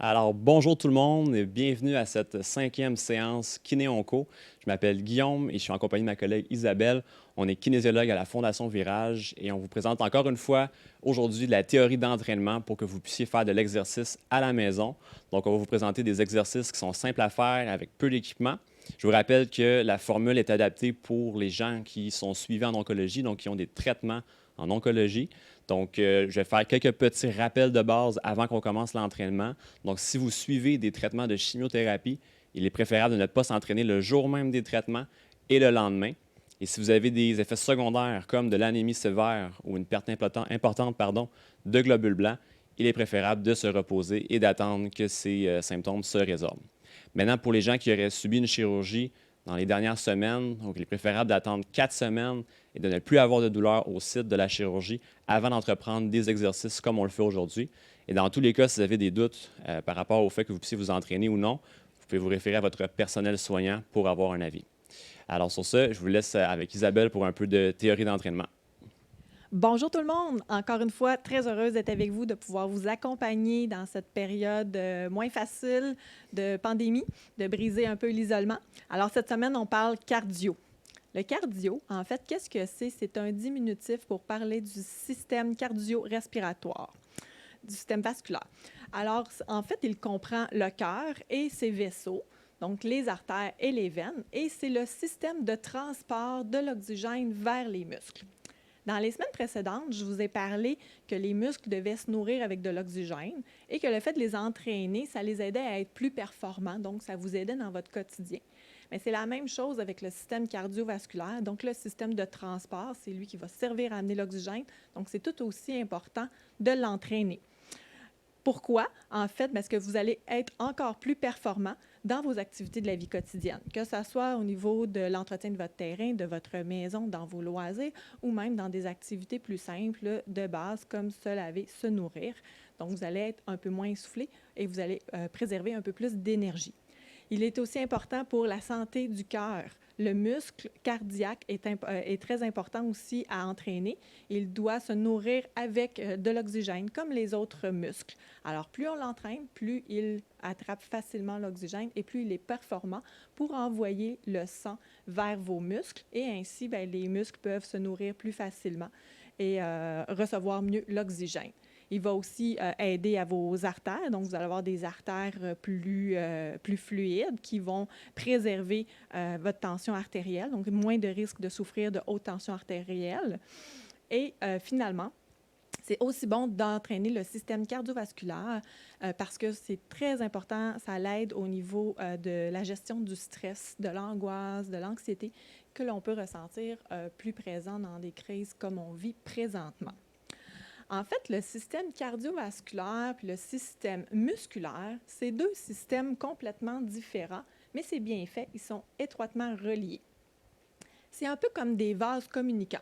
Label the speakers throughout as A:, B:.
A: Alors, bonjour tout le monde et bienvenue à cette cinquième séance Kiné-Onco. Je m'appelle Guillaume et je suis en compagnie de ma collègue Isabelle. On est kinésiologue à la Fondation Virage et on vous présente encore une fois aujourd'hui la théorie d'entraînement pour que vous puissiez faire de l'exercice à la maison. Donc, on va vous présenter des exercices qui sont simples à faire avec peu d'équipement. Je vous rappelle que la formule est adaptée pour les gens qui sont suivis en oncologie, donc qui ont des traitements en oncologie. Donc, je vais faire quelques petits rappels de base avant qu'on commence l'entraînement. Donc, si vous suivez des traitements de chimiothérapie, il est préférable de ne pas s'entraîner le jour même des traitements et le lendemain. Et si vous avez des effets secondaires comme de l'anémie sévère ou une perte importante de globules blancs, il est préférable de se reposer et d'attendre que ces symptômes se résorbent. Maintenant, pour les gens qui auraient subi une chirurgie dans les dernières semaines, donc il est préférable d'attendre 4 semaines et de ne plus avoir de douleur au site de la chirurgie avant d'entreprendre des exercices comme on le fait aujourd'hui. Et dans tous les cas, si vous avez des doutes par rapport au fait que vous puissiez vous entraîner ou non, vous pouvez vous référer à votre personnel soignant pour avoir un avis. Alors sur ce, je vous laisse avec Isabelle pour un peu de théorie d'entraînement.
B: Bonjour tout le monde! Encore une fois, très heureuse d'être avec vous, de pouvoir vous accompagner dans cette période moins facile de pandémie, de briser un peu l'isolement. Alors cette semaine, on parle cardio. Le cardio, en fait, qu'est-ce que c'est? C'est un diminutif pour parler du système cardio-respiratoire, du système vasculaire. Alors, en fait, il comprend le cœur et ses vaisseaux, donc les artères et les veines, et c'est le système de transport de l'oxygène vers les muscles. Dans les semaines précédentes, je vous ai parlé que les muscles devaient se nourrir avec de l'oxygène et que le fait de les entraîner, ça les aidait à être plus performants, donc ça vous aidait dans votre quotidien. Mais c'est la même chose avec le système cardiovasculaire, donc le système de transport, c'est lui qui va servir à amener l'oxygène, donc c'est tout aussi important de l'entraîner. Pourquoi? En fait, parce que vous allez être encore plus performant dans vos activités de la vie quotidienne, que ce soit au niveau de l'entretien de votre terrain, de votre maison, dans vos loisirs, ou même dans des activités plus simples de base, comme se laver, se nourrir. Donc, vous allez être un peu moins essoufflé et vous allez préserver un peu plus d'énergie. Il est aussi important pour la santé du cœur. Le muscle cardiaque est très important aussi à entraîner. Il doit se nourrir avec de l'oxygène, comme les autres muscles. Alors, plus on l'entraîne, plus il attrape facilement l'oxygène et plus il est performant pour envoyer le sang vers vos muscles. Et ainsi, bien, les muscles peuvent se nourrir plus facilement et recevoir mieux l'oxygène. Il va aussi aider à vos artères. Donc, vous allez avoir des artères plus fluides qui vont préserver votre tension artérielle, donc moins de risque de souffrir de haute tension artérielle. Et finalement, c'est aussi bon d'entraîner le système cardiovasculaire parce que c'est très important, ça l'aide au niveau de la gestion du stress, de l'angoisse, de l'anxiété que l'on peut ressentir plus présent dans des crises comme on vit présentement. En fait, le système cardiovasculaire puis le système musculaire, c'est deux systèmes complètement différents, mais c'est bien fait, ils sont étroitement reliés. C'est un peu comme des vases communicants.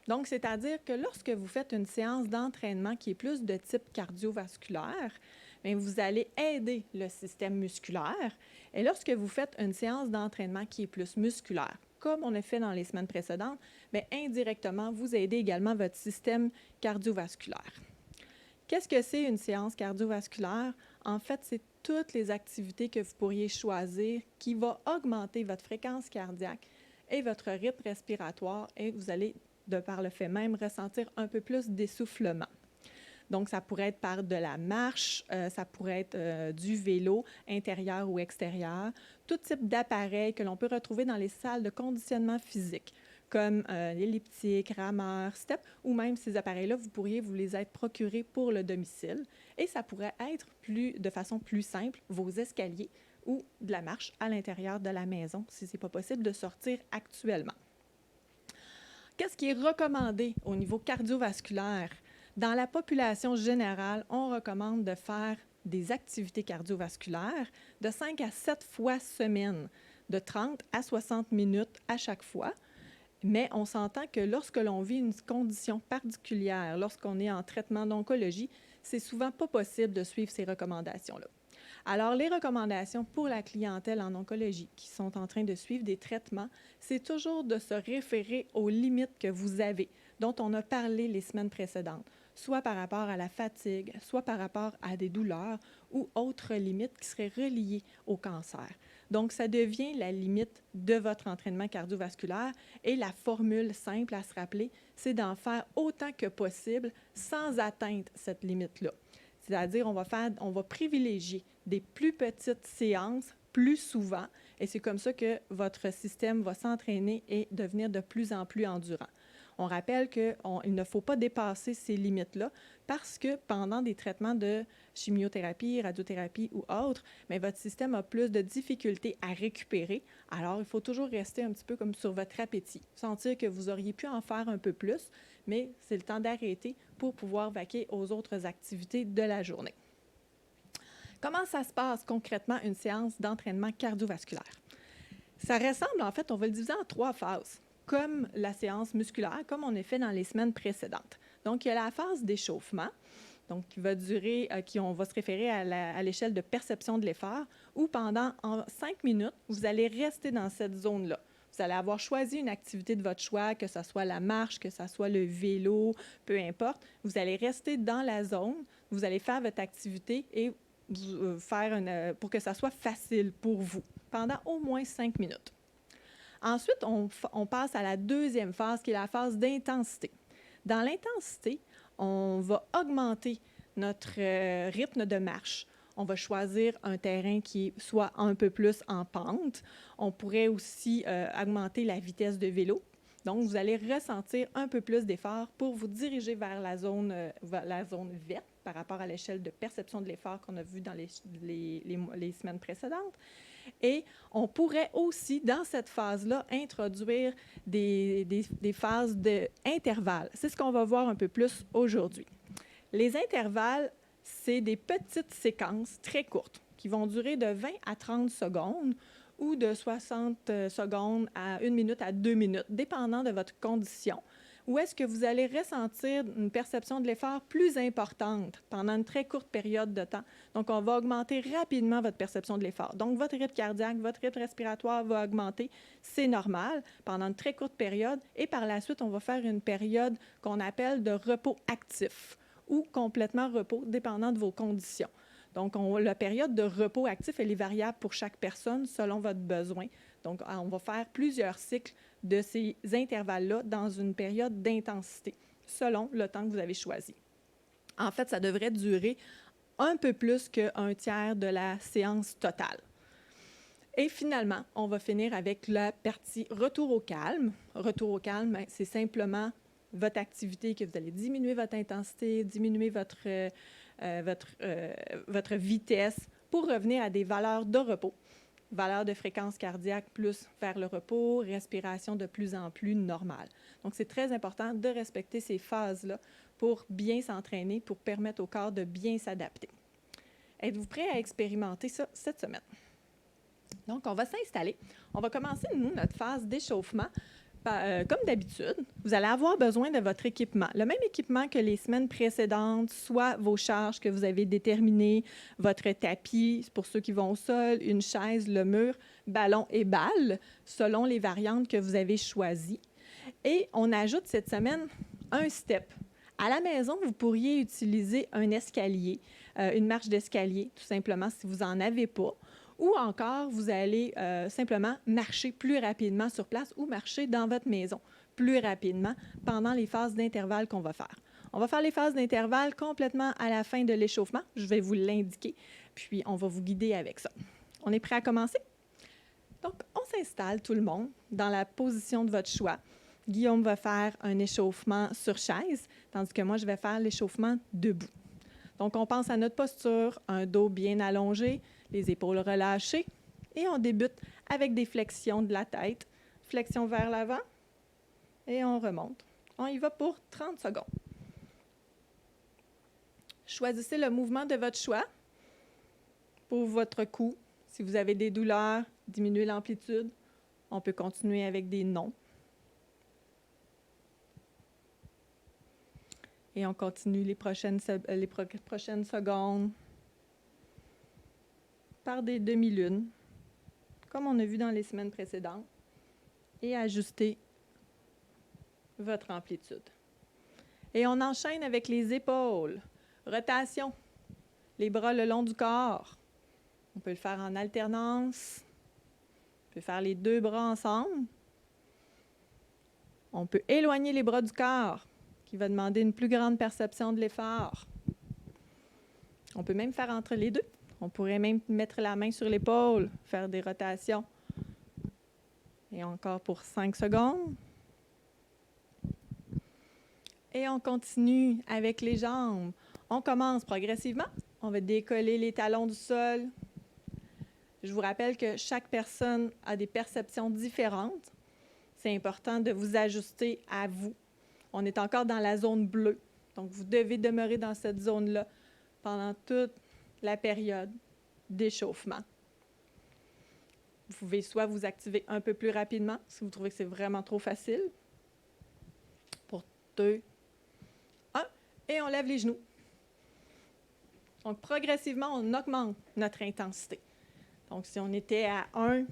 B: Donc, c'est-à-dire que lorsque vous faites une séance d'entraînement qui est plus de type cardiovasculaire, bien, vous allez aider le système musculaire. Et lorsque vous faites une séance d'entraînement qui est plus musculaire, comme on a fait dans les semaines précédentes, bien, indirectement, vous aidez également votre système cardiovasculaire. Qu'est-ce que c'est une séance cardiovasculaire? En fait, c'est toutes les activités que vous pourriez choisir qui vont augmenter votre fréquence cardiaque et votre rythme respiratoire et vous allez, de par le fait même, ressentir un peu plus d'essoufflement. Donc, ça pourrait être par de la marche, ça pourrait être du vélo, intérieur ou extérieur, tout type d'appareil que l'on peut retrouver dans les salles de conditionnement physique, comme l'elliptique, rameur, step, ou même ces appareils-là, vous pourriez vous les être procurés pour le domicile. Et ça pourrait être de façon plus simple, vos escaliers ou de la marche à l'intérieur de la maison, si ce n'est pas possible de sortir actuellement. Qu'est-ce qui est recommandé au niveau cardiovasculaire? Dans la population générale, on recommande de faire des activités cardiovasculaires de 5 à 7 fois semaine, de 30 à 60 minutes à chaque fois. Mais on s'entend que lorsque l'on vit une condition particulière, lorsqu'on est en traitement d'oncologie, c'est souvent pas possible de suivre ces recommandations-là. Alors, les recommandations pour la clientèle en oncologie qui sont en train de suivre des traitements, c'est toujours de se référer aux limites que vous avez, dont on a parlé les semaines précédentes. soit par rapport à la fatigue, soit par rapport à des douleurs ou autres limites qui seraient reliées au cancer. Donc, ça devient la limite de votre entraînement cardiovasculaire et la formule simple à se rappeler, c'est d'en faire autant que possible sans atteindre cette limite-là. C'est-à-dire, on va privilégier des plus petites séances plus souvent et c'est comme ça que votre système va s'entraîner et devenir de plus en plus endurant. On rappelle qu'il ne faut pas dépasser ces limites-là parce que pendant des traitements de chimiothérapie, radiothérapie ou autres, mais votre système a plus de difficultés à récupérer. Alors, il faut toujours rester un petit peu comme sur votre appétit. Sentir que vous auriez pu en faire un peu plus, mais c'est le temps d'arrêter pour pouvoir vaquer aux autres activités de la journée. Comment ça se passe concrètement une séance d'entraînement cardiovasculaire? Ça ressemble, en fait, on va le diviser en 3 phases, comme la séance musculaire, comme on a fait dans les semaines précédentes. Donc, il y a la phase d'échauffement, donc qui va durer, on va se référer à l'échelle de perception de l'effort, où pendant 5 minutes, vous allez rester dans cette zone-là. Vous allez avoir choisi une activité de votre choix, que ce soit la marche, que ce soit le vélo, peu importe. Vous allez rester dans la zone, vous allez faire votre activité et pour que ça soit facile pour vous pendant au moins 5 minutes. Ensuite, on passe à la deuxième phase, qui est la phase d'intensité. Dans l'intensité, on va augmenter notre rythme de marche. On va choisir un terrain qui soit un peu plus en pente. On pourrait aussi augmenter la vitesse de vélo. Donc, vous allez ressentir un peu plus d'effort pour vous diriger vers la zone verte par rapport à l'échelle de perception de l'effort qu'on a vu dans les semaines précédentes. Et on pourrait aussi, dans cette phase-là, introduire des phases d'intervalles. C'est ce qu'on va voir un peu plus aujourd'hui. Les intervalles, c'est des petites séquences très courtes qui vont durer de 20 à 30 secondes ou de 60 secondes à 1 minute à 2 minutes, dépendant de votre condition. Où est-ce que vous allez ressentir une perception de l'effort plus importante pendant une très courte période de temps. Donc, on va augmenter rapidement votre perception de l'effort. Donc, votre rythme cardiaque, votre rythme respiratoire va augmenter. C'est normal pendant une très courte période. Et par la suite, on va faire une période qu'on appelle de repos actif ou complètement repos, dépendant de vos conditions. Donc, la période de repos actif, elle est variable pour chaque personne selon votre besoin. Donc, on va faire plusieurs cycles de ces intervalles-là dans une période d'intensité, selon le temps que vous avez choisi. En fait, ça devrait durer un peu plus qu'un tiers de la séance totale. Et finalement, on va finir avec la partie retour au calme. Retour au calme, c'est simplement votre activité, que vous allez diminuer votre intensité, diminuer votre vitesse pour revenir à des valeurs de repos. Valeur de fréquence cardiaque plus vers le repos, respiration de plus en plus normale. Donc, c'est très important de respecter ces phases-là pour bien s'entraîner, pour permettre au corps de bien s'adapter. Êtes-vous prêts à expérimenter ça cette semaine? Donc, on va s'installer. On va commencer, nous, notre phase d'échauffement. Comme d'habitude, vous allez avoir besoin de votre équipement. Le même équipement que les semaines précédentes, soit vos charges que vous avez déterminées, votre tapis, pour ceux qui vont au sol, une chaise, le mur, ballon et balle, selon les variantes que vous avez choisies. Et on ajoute cette semaine un step. À la maison, vous pourriez utiliser un escalier, une marche d'escalier, tout simplement, si vous n'en avez pas. Ou encore, vous allez simplement marcher plus rapidement sur place ou marcher dans votre maison plus rapidement pendant les phases d'intervalle qu'on va faire. On va faire les phases d'intervalle complètement à la fin de l'échauffement. Je vais vous l'indiquer, puis on va vous guider avec ça. On est prêt à commencer? Donc, on s'installe tout le monde dans la position de votre choix. Guillaume va faire un échauffement sur chaise, tandis que moi, je vais faire l'échauffement debout. Donc, on pense à notre posture, un dos bien allongé, les épaules relâchées, et on débute avec des flexions de la tête. Flexion vers l'avant, et on remonte. On y va pour 30 secondes. Choisissez le mouvement de votre choix pour votre cou. Si vous avez des douleurs, diminuez l'amplitude. On peut continuer avec des non. Et on continue les prochaines secondes par des demi-lunes, comme on a vu dans les semaines précédentes, et ajuster votre amplitude. Et on enchaîne avec les épaules. Rotation. Les bras le long du corps. On peut le faire en alternance. On peut faire les 2 bras ensemble. On peut éloigner les bras du corps, qui va demander une plus grande perception de l'effort. On peut même faire entre les deux. On pourrait même mettre la main sur l'épaule, faire des rotations. Et encore pour 5 secondes. Et on continue avec les jambes. On commence progressivement. On va décoller les talons du sol. Je vous rappelle que chaque personne a des perceptions différentes. C'est important de vous ajuster à vous. On est encore dans la zone bleue. Donc, vous devez demeurer dans cette zone-là pendant toute la période d'échauffement. Vous pouvez soit vous activer un peu plus rapidement, si vous trouvez que c'est vraiment trop facile. Pour 2, 1, et on lève les genoux. Donc, progressivement, on augmente notre intensité. Donc, si on était à 1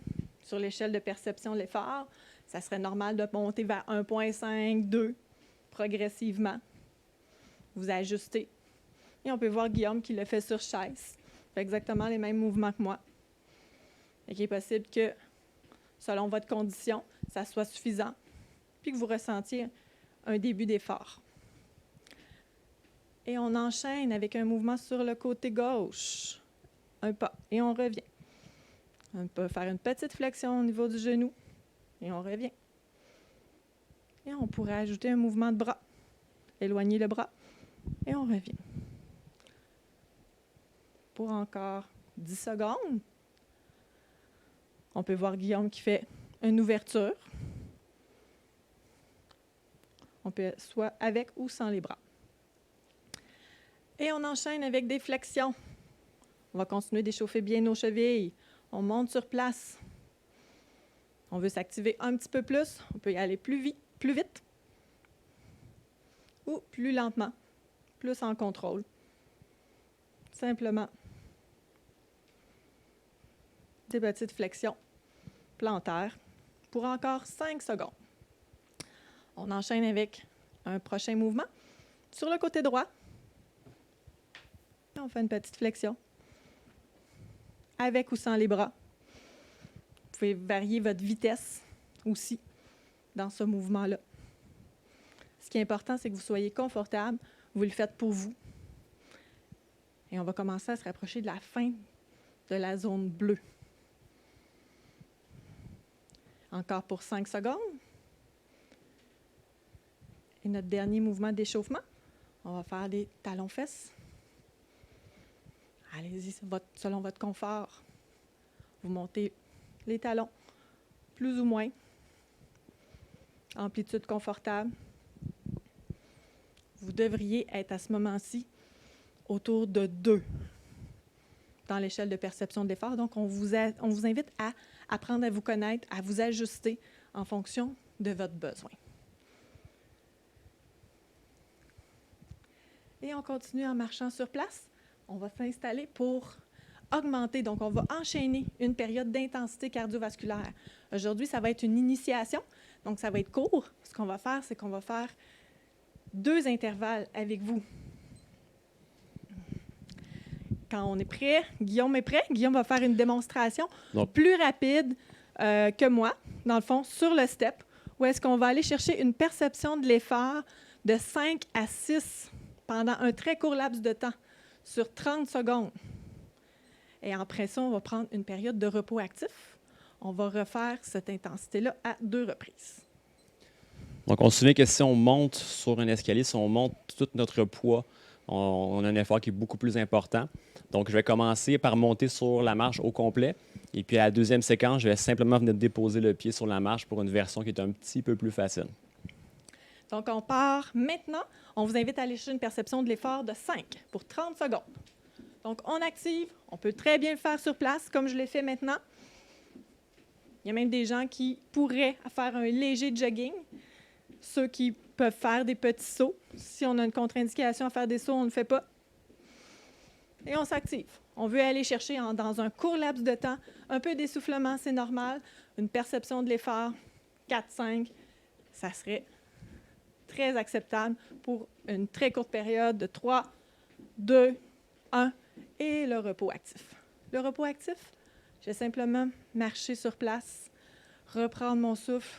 B: sur l'échelle de perception de l'effort, ça serait normal de monter vers 1,5, 2, progressivement. Vous ajustez. Et on peut voir Guillaume qui le fait sur chaise. Il fait exactement les mêmes mouvements que moi. Et qu'il est possible que, selon votre condition, ça soit suffisant, puis que vous ressentiez un début d'effort. Et on enchaîne avec un mouvement sur le côté gauche. Un pas, et on revient. On peut faire une petite flexion au niveau du genou, et on revient. Et on pourrait ajouter un mouvement de bras. Éloigner le bras, et on revient. Pour encore 10 secondes. On peut voir Guillaume qui fait une ouverture. On peut soit avec ou sans les bras. Et on enchaîne avec des flexions. On va continuer d'échauffer bien nos chevilles. On monte sur place. On veut s'activer un petit peu plus. On peut y aller plus vite ou plus lentement, plus en contrôle. Simplement des petites flexions plantaires pour encore 5 secondes. On enchaîne avec un prochain mouvement. Sur le côté droit, on fait une petite flexion, avec ou sans les bras. Vous pouvez varier votre vitesse aussi dans ce mouvement-là. Ce qui est important, c'est que vous soyez confortable. Vous le faites pour vous. Et on va commencer à se rapprocher de la fin de la zone bleue. Encore pour 5 secondes. Et notre dernier mouvement d'échauffement, on va faire des talons-fesses. Allez-y, selon votre confort. Vous montez les talons, plus ou moins. Amplitude confortable. Vous devriez être à ce moment-ci autour de 2 dans l'échelle de perception de l'effort. Donc, on vous invite à apprendre à vous connaître, à vous ajuster en fonction de votre besoin. Et on continue en marchant sur place. On va s'installer pour augmenter. Donc, on va enchaîner une période d'intensité cardiovasculaire. Aujourd'hui, ça va être une initiation. Donc, ça va être court. Ce qu'on va faire, c'est qu'on va faire 2 intervalles avec vous. Quand on est prêt, Guillaume est prêt. Guillaume va faire une démonstration plus rapide que moi, dans le fond, sur le step, où est-ce qu'on va aller chercher une perception de l'effort de 5 à 6 pendant un très court laps de temps, sur 30 secondes. Et après ça, on va prendre une période de repos actif. On va refaire cette intensité-là à 2 reprises.
A: Donc, on se souvient que si on monte sur un escalier, si on monte tout notre poids, on a un effort qui est beaucoup plus important. Donc, je vais commencer par monter sur la marche au complet. Et puis, à la deuxième séquence, je vais simplement venir déposer le pied sur la marche pour une version qui est un petit peu plus facile.
B: Donc, on part maintenant. On vous invite à aller chercher une perception de l'effort de 5 pour 30 secondes. Donc, on active. On peut très bien le faire sur place, comme je l'ai fait maintenant. Il y a même des gens qui pourraient faire un léger jogging. Ceux qui peuvent faire des petits sauts. Si on a une contre-indication à faire des sauts, on ne le fait pas. Et on s'active. On veut aller chercher dans un court laps de temps un peu d'essoufflement, c'est normal. Une perception de l'effort, 4-5, ça serait très acceptable pour une très courte période de 3, 2, 1 et le repos actif. Le repos actif, je vais simplement marcher sur place, reprendre mon souffle,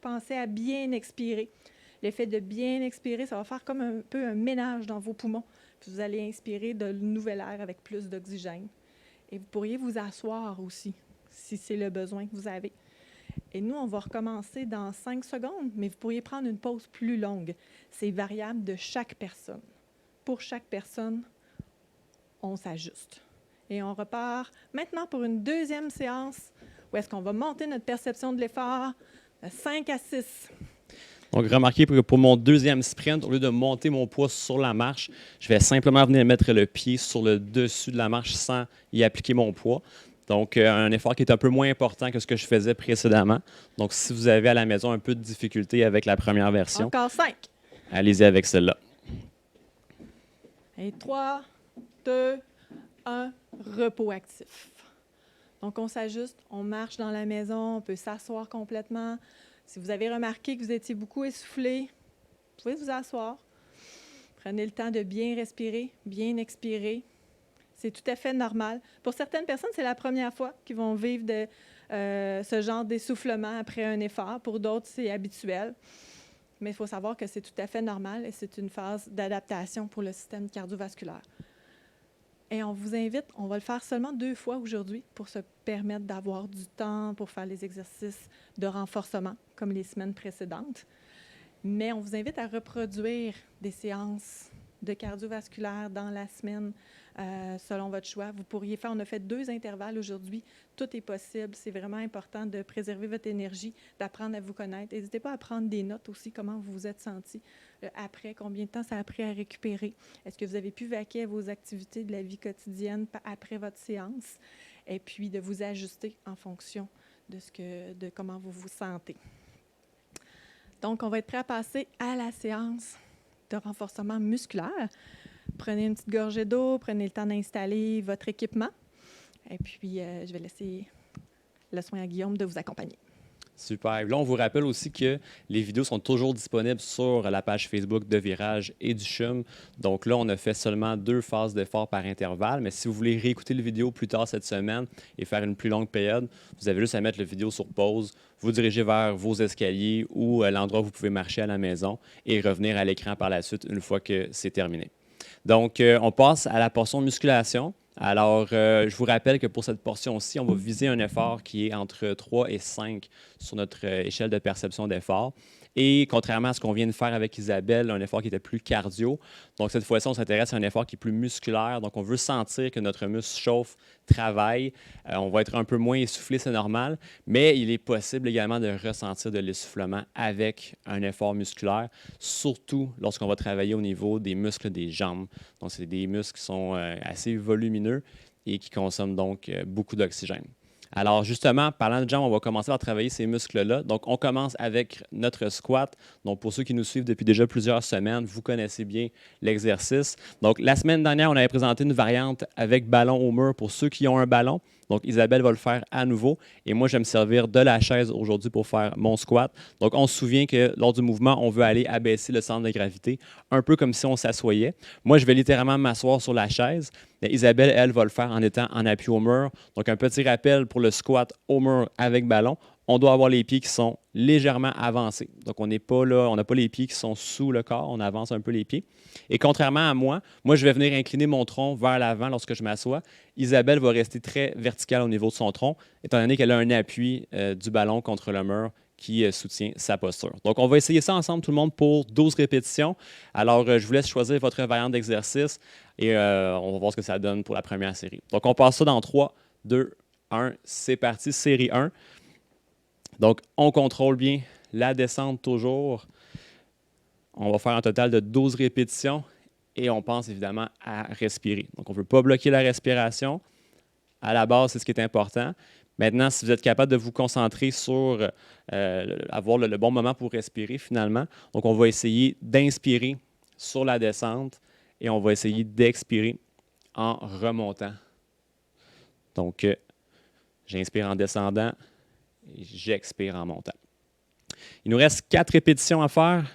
B: penser à bien expirer. L'effet de bien expirer, ça va faire comme un peu un ménage dans vos poumons. Puis vous allez inspirer de nouvel air avec plus d'oxygène. Et vous pourriez vous asseoir aussi, si c'est le besoin que vous avez. Et nous, on va recommencer dans 5 secondes, mais vous pourriez prendre une pause plus longue. C'est variable de chaque personne. Pour chaque personne, on s'ajuste. Et on repart maintenant pour une deuxième séance où est-ce qu'on va monter notre perception de l'effort de 5 à 6.
A: Donc, remarquez que pour mon deuxième sprint, au lieu de monter mon poids sur la marche, je vais simplement venir mettre le pied sur le dessus de la marche sans y appliquer mon poids. Donc, un effort qui est un peu moins important que ce que je faisais précédemment. Donc, si vous avez à la maison un peu de difficulté avec la première version,
B: Encore 5.
A: allez-y avec celle-là.
B: Et 3, 2, 1, repos actif. Donc, on s'ajuste, on marche dans la maison, on peut s'asseoir complètement. Si vous avez remarqué que vous étiez beaucoup essoufflé, vous pouvez vous asseoir. Prenez le temps de bien respirer, bien expirer. C'est tout à fait normal. Pour certaines personnes, c'est la première fois qu'ils vont vivre ce genre d'essoufflement après un effort. Pour d'autres, c'est habituel. Mais il faut savoir que c'est tout à fait normal et c'est une phase d'adaptation pour le système cardiovasculaire. Et on vous invite, on va le faire seulement 2 fois aujourd'hui pour se permettre d'avoir du temps pour faire les exercices de renforcement comme les semaines précédentes. Mais on vous invite à reproduire des séances de cardiovasculaire dans la semaine selon votre choix. Vous pourriez faire, on a fait 2 intervalles aujourd'hui. Tout est possible. C'est vraiment important de préserver votre énergie, d'apprendre à vous connaître. N'hésitez pas à prendre des notes aussi, comment vous vous êtes senti après, combien de temps ça a pris à récupérer. Est-ce que vous avez pu vaquer à vos activités de la vie quotidienne après votre séance? Et puis de vous ajuster en fonction de comment vous vous sentez. Donc, on va être prêt à passer à la séance de renforcement musculaire. Prenez une petite gorgée d'eau, prenez le temps d'installer votre équipement. Et puis, je vais laisser le soin à Guillaume de vous accompagner.
A: Super. Là, on vous rappelle aussi que les vidéos sont toujours disponibles sur la page Facebook de Virage et du CHUM. Donc là, on a fait seulement 2 phases d'effort par intervalle. Mais si vous voulez réécouter le vidéo plus tard cette semaine et faire une plus longue période, vous avez juste à mettre la vidéo sur pause, vous diriger vers vos escaliers ou l'endroit où vous pouvez marcher à la maison et revenir à l'écran par la suite une fois que c'est terminé. Donc, on passe à la portion musculation. Alors, je vous rappelle que pour cette portion-ci, on va viser un effort qui est entre 3 et 5 sur notre échelle de perception d'effort. Et contrairement à ce qu'on vient de faire avec Isabelle, un effort qui était plus cardio. Donc, cette fois-ci, on s'intéresse à un effort qui est plus musculaire. Donc, on veut sentir que notre muscle chauffe, travaille. On va être un peu moins essoufflé, c'est normal. Mais il est possible également de ressentir de l'essoufflement avec un effort musculaire, surtout lorsqu'on va travailler au niveau des muscles des jambes. Donc, c'est des muscles qui sont assez volumineux et qui consomment donc beaucoup d'oxygène. Alors justement, parlant de jambes, on va commencer par travailler ces muscles-là. Donc, on commence avec notre squat. Donc, pour ceux qui nous suivent depuis déjà plusieurs semaines, vous connaissez bien l'exercice. Donc, la semaine dernière, on avait présenté une variante avec ballon au mur pour ceux qui ont un ballon. Donc, Isabelle va le faire à nouveau. Et moi, je vais me servir de la chaise aujourd'hui pour faire mon squat. Donc, on se souvient que lors du mouvement, on veut aller abaisser le centre de gravité, un peu comme si on s'assoyait. Moi, je vais littéralement m'asseoir sur la chaise. Mais Isabelle, elle, va le faire en étant en appui au mur. Donc, un petit rappel pour le squat au mur avec ballon. On doit avoir les pieds qui sont légèrement avancés. Donc, on n'est pas là, on n'a pas les pieds qui sont sous le corps, on avance un peu les pieds. Et contrairement à moi, je vais venir incliner mon tronc vers l'avant lorsque je m'assois. Isabelle va rester très verticale au niveau de son tronc, étant donné qu'elle a un appui du ballon contre le mur qui soutient sa posture. Donc, on va essayer ça ensemble, tout le monde, pour 12 répétitions. Alors, je vous laisse choisir votre variante d'exercice et on va voir ce que ça donne pour la première série. Donc, on passe ça dans 3, 2, 1. C'est parti, série 1. Donc, on contrôle bien la descente toujours. On va faire un total de 12 répétitions et on pense évidemment à respirer. Donc, on ne veut pas bloquer la respiration. À la base, c'est ce qui est important. Maintenant, si vous êtes capable de vous concentrer sur avoir le bon moment pour respirer finalement, donc on va essayer d'inspirer sur la descente et on va essayer d'expirer en remontant. Donc, j'inspire en descendant et j'expire en montant. Il nous reste 4 répétitions à faire.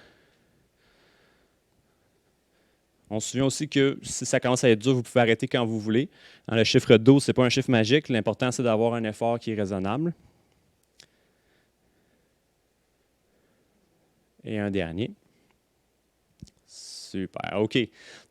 A: On se souvient aussi que si ça commence à être dur, vous pouvez arrêter quand vous voulez. Le chiffre 12, ce n'est pas un chiffre magique. L'important, c'est d'avoir un effort qui est raisonnable. Et un dernier. Super, OK.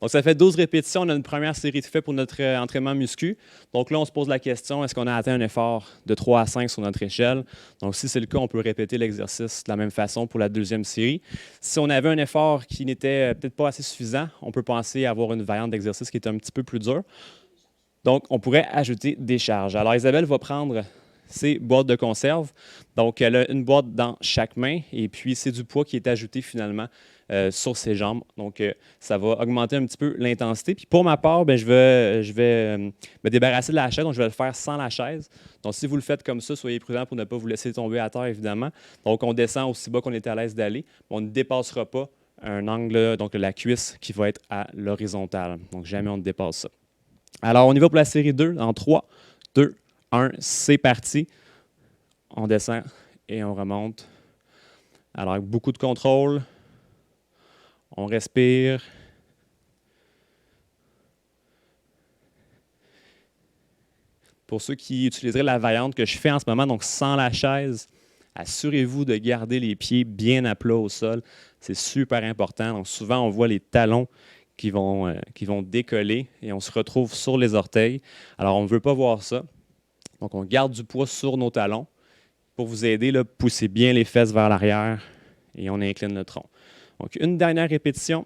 A: Donc, ça fait 12 répétitions. On a une première série de faits pour notre entraînement muscu. Donc là, on se pose la question, est-ce qu'on a atteint un effort de 3 à 5 sur notre échelle? Donc, si c'est le cas, on peut répéter l'exercice de la même façon pour la deuxième série. Si on avait un effort qui n'était peut-être pas assez suffisant, on peut penser à avoir une variante d'exercice qui est un petit peu plus dure. Donc, on pourrait ajouter des charges. Alors, Isabelle va prendre ses boîtes de conserve. Donc, elle a une boîte dans chaque main et puis c'est du poids qui est ajouté finalement sur ses jambes. Donc, ça va augmenter un petit peu l'intensité. Puis pour ma part, je vais me débarrasser de la chaise. Donc, je vais le faire sans la chaise. Donc, si vous le faites comme ça, soyez prudent pour ne pas vous laisser tomber à terre, évidemment. Donc, on descend aussi bas qu'on était à l'aise d'aller. On ne dépassera pas un angle, donc la cuisse qui va être à l'horizontale. Donc, jamais on ne dépasse ça. Alors, on y va pour la série 2 en 3, 2, 1, c'est parti. On descend et on remonte. Alors, avec beaucoup de contrôle, on respire. Pour ceux qui utiliseraient la variante que je fais en ce moment, donc sans la chaise, assurez-vous de garder les pieds bien à plat au sol. C'est super important. Donc, souvent, on voit les talons qui vont décoller et on se retrouve sur les orteils. Alors, on ne veut pas voir ça. Donc, on garde du poids sur nos talons. Pour vous aider, là, poussez bien les fesses vers l'arrière et on incline le tronc. Donc, une dernière répétition.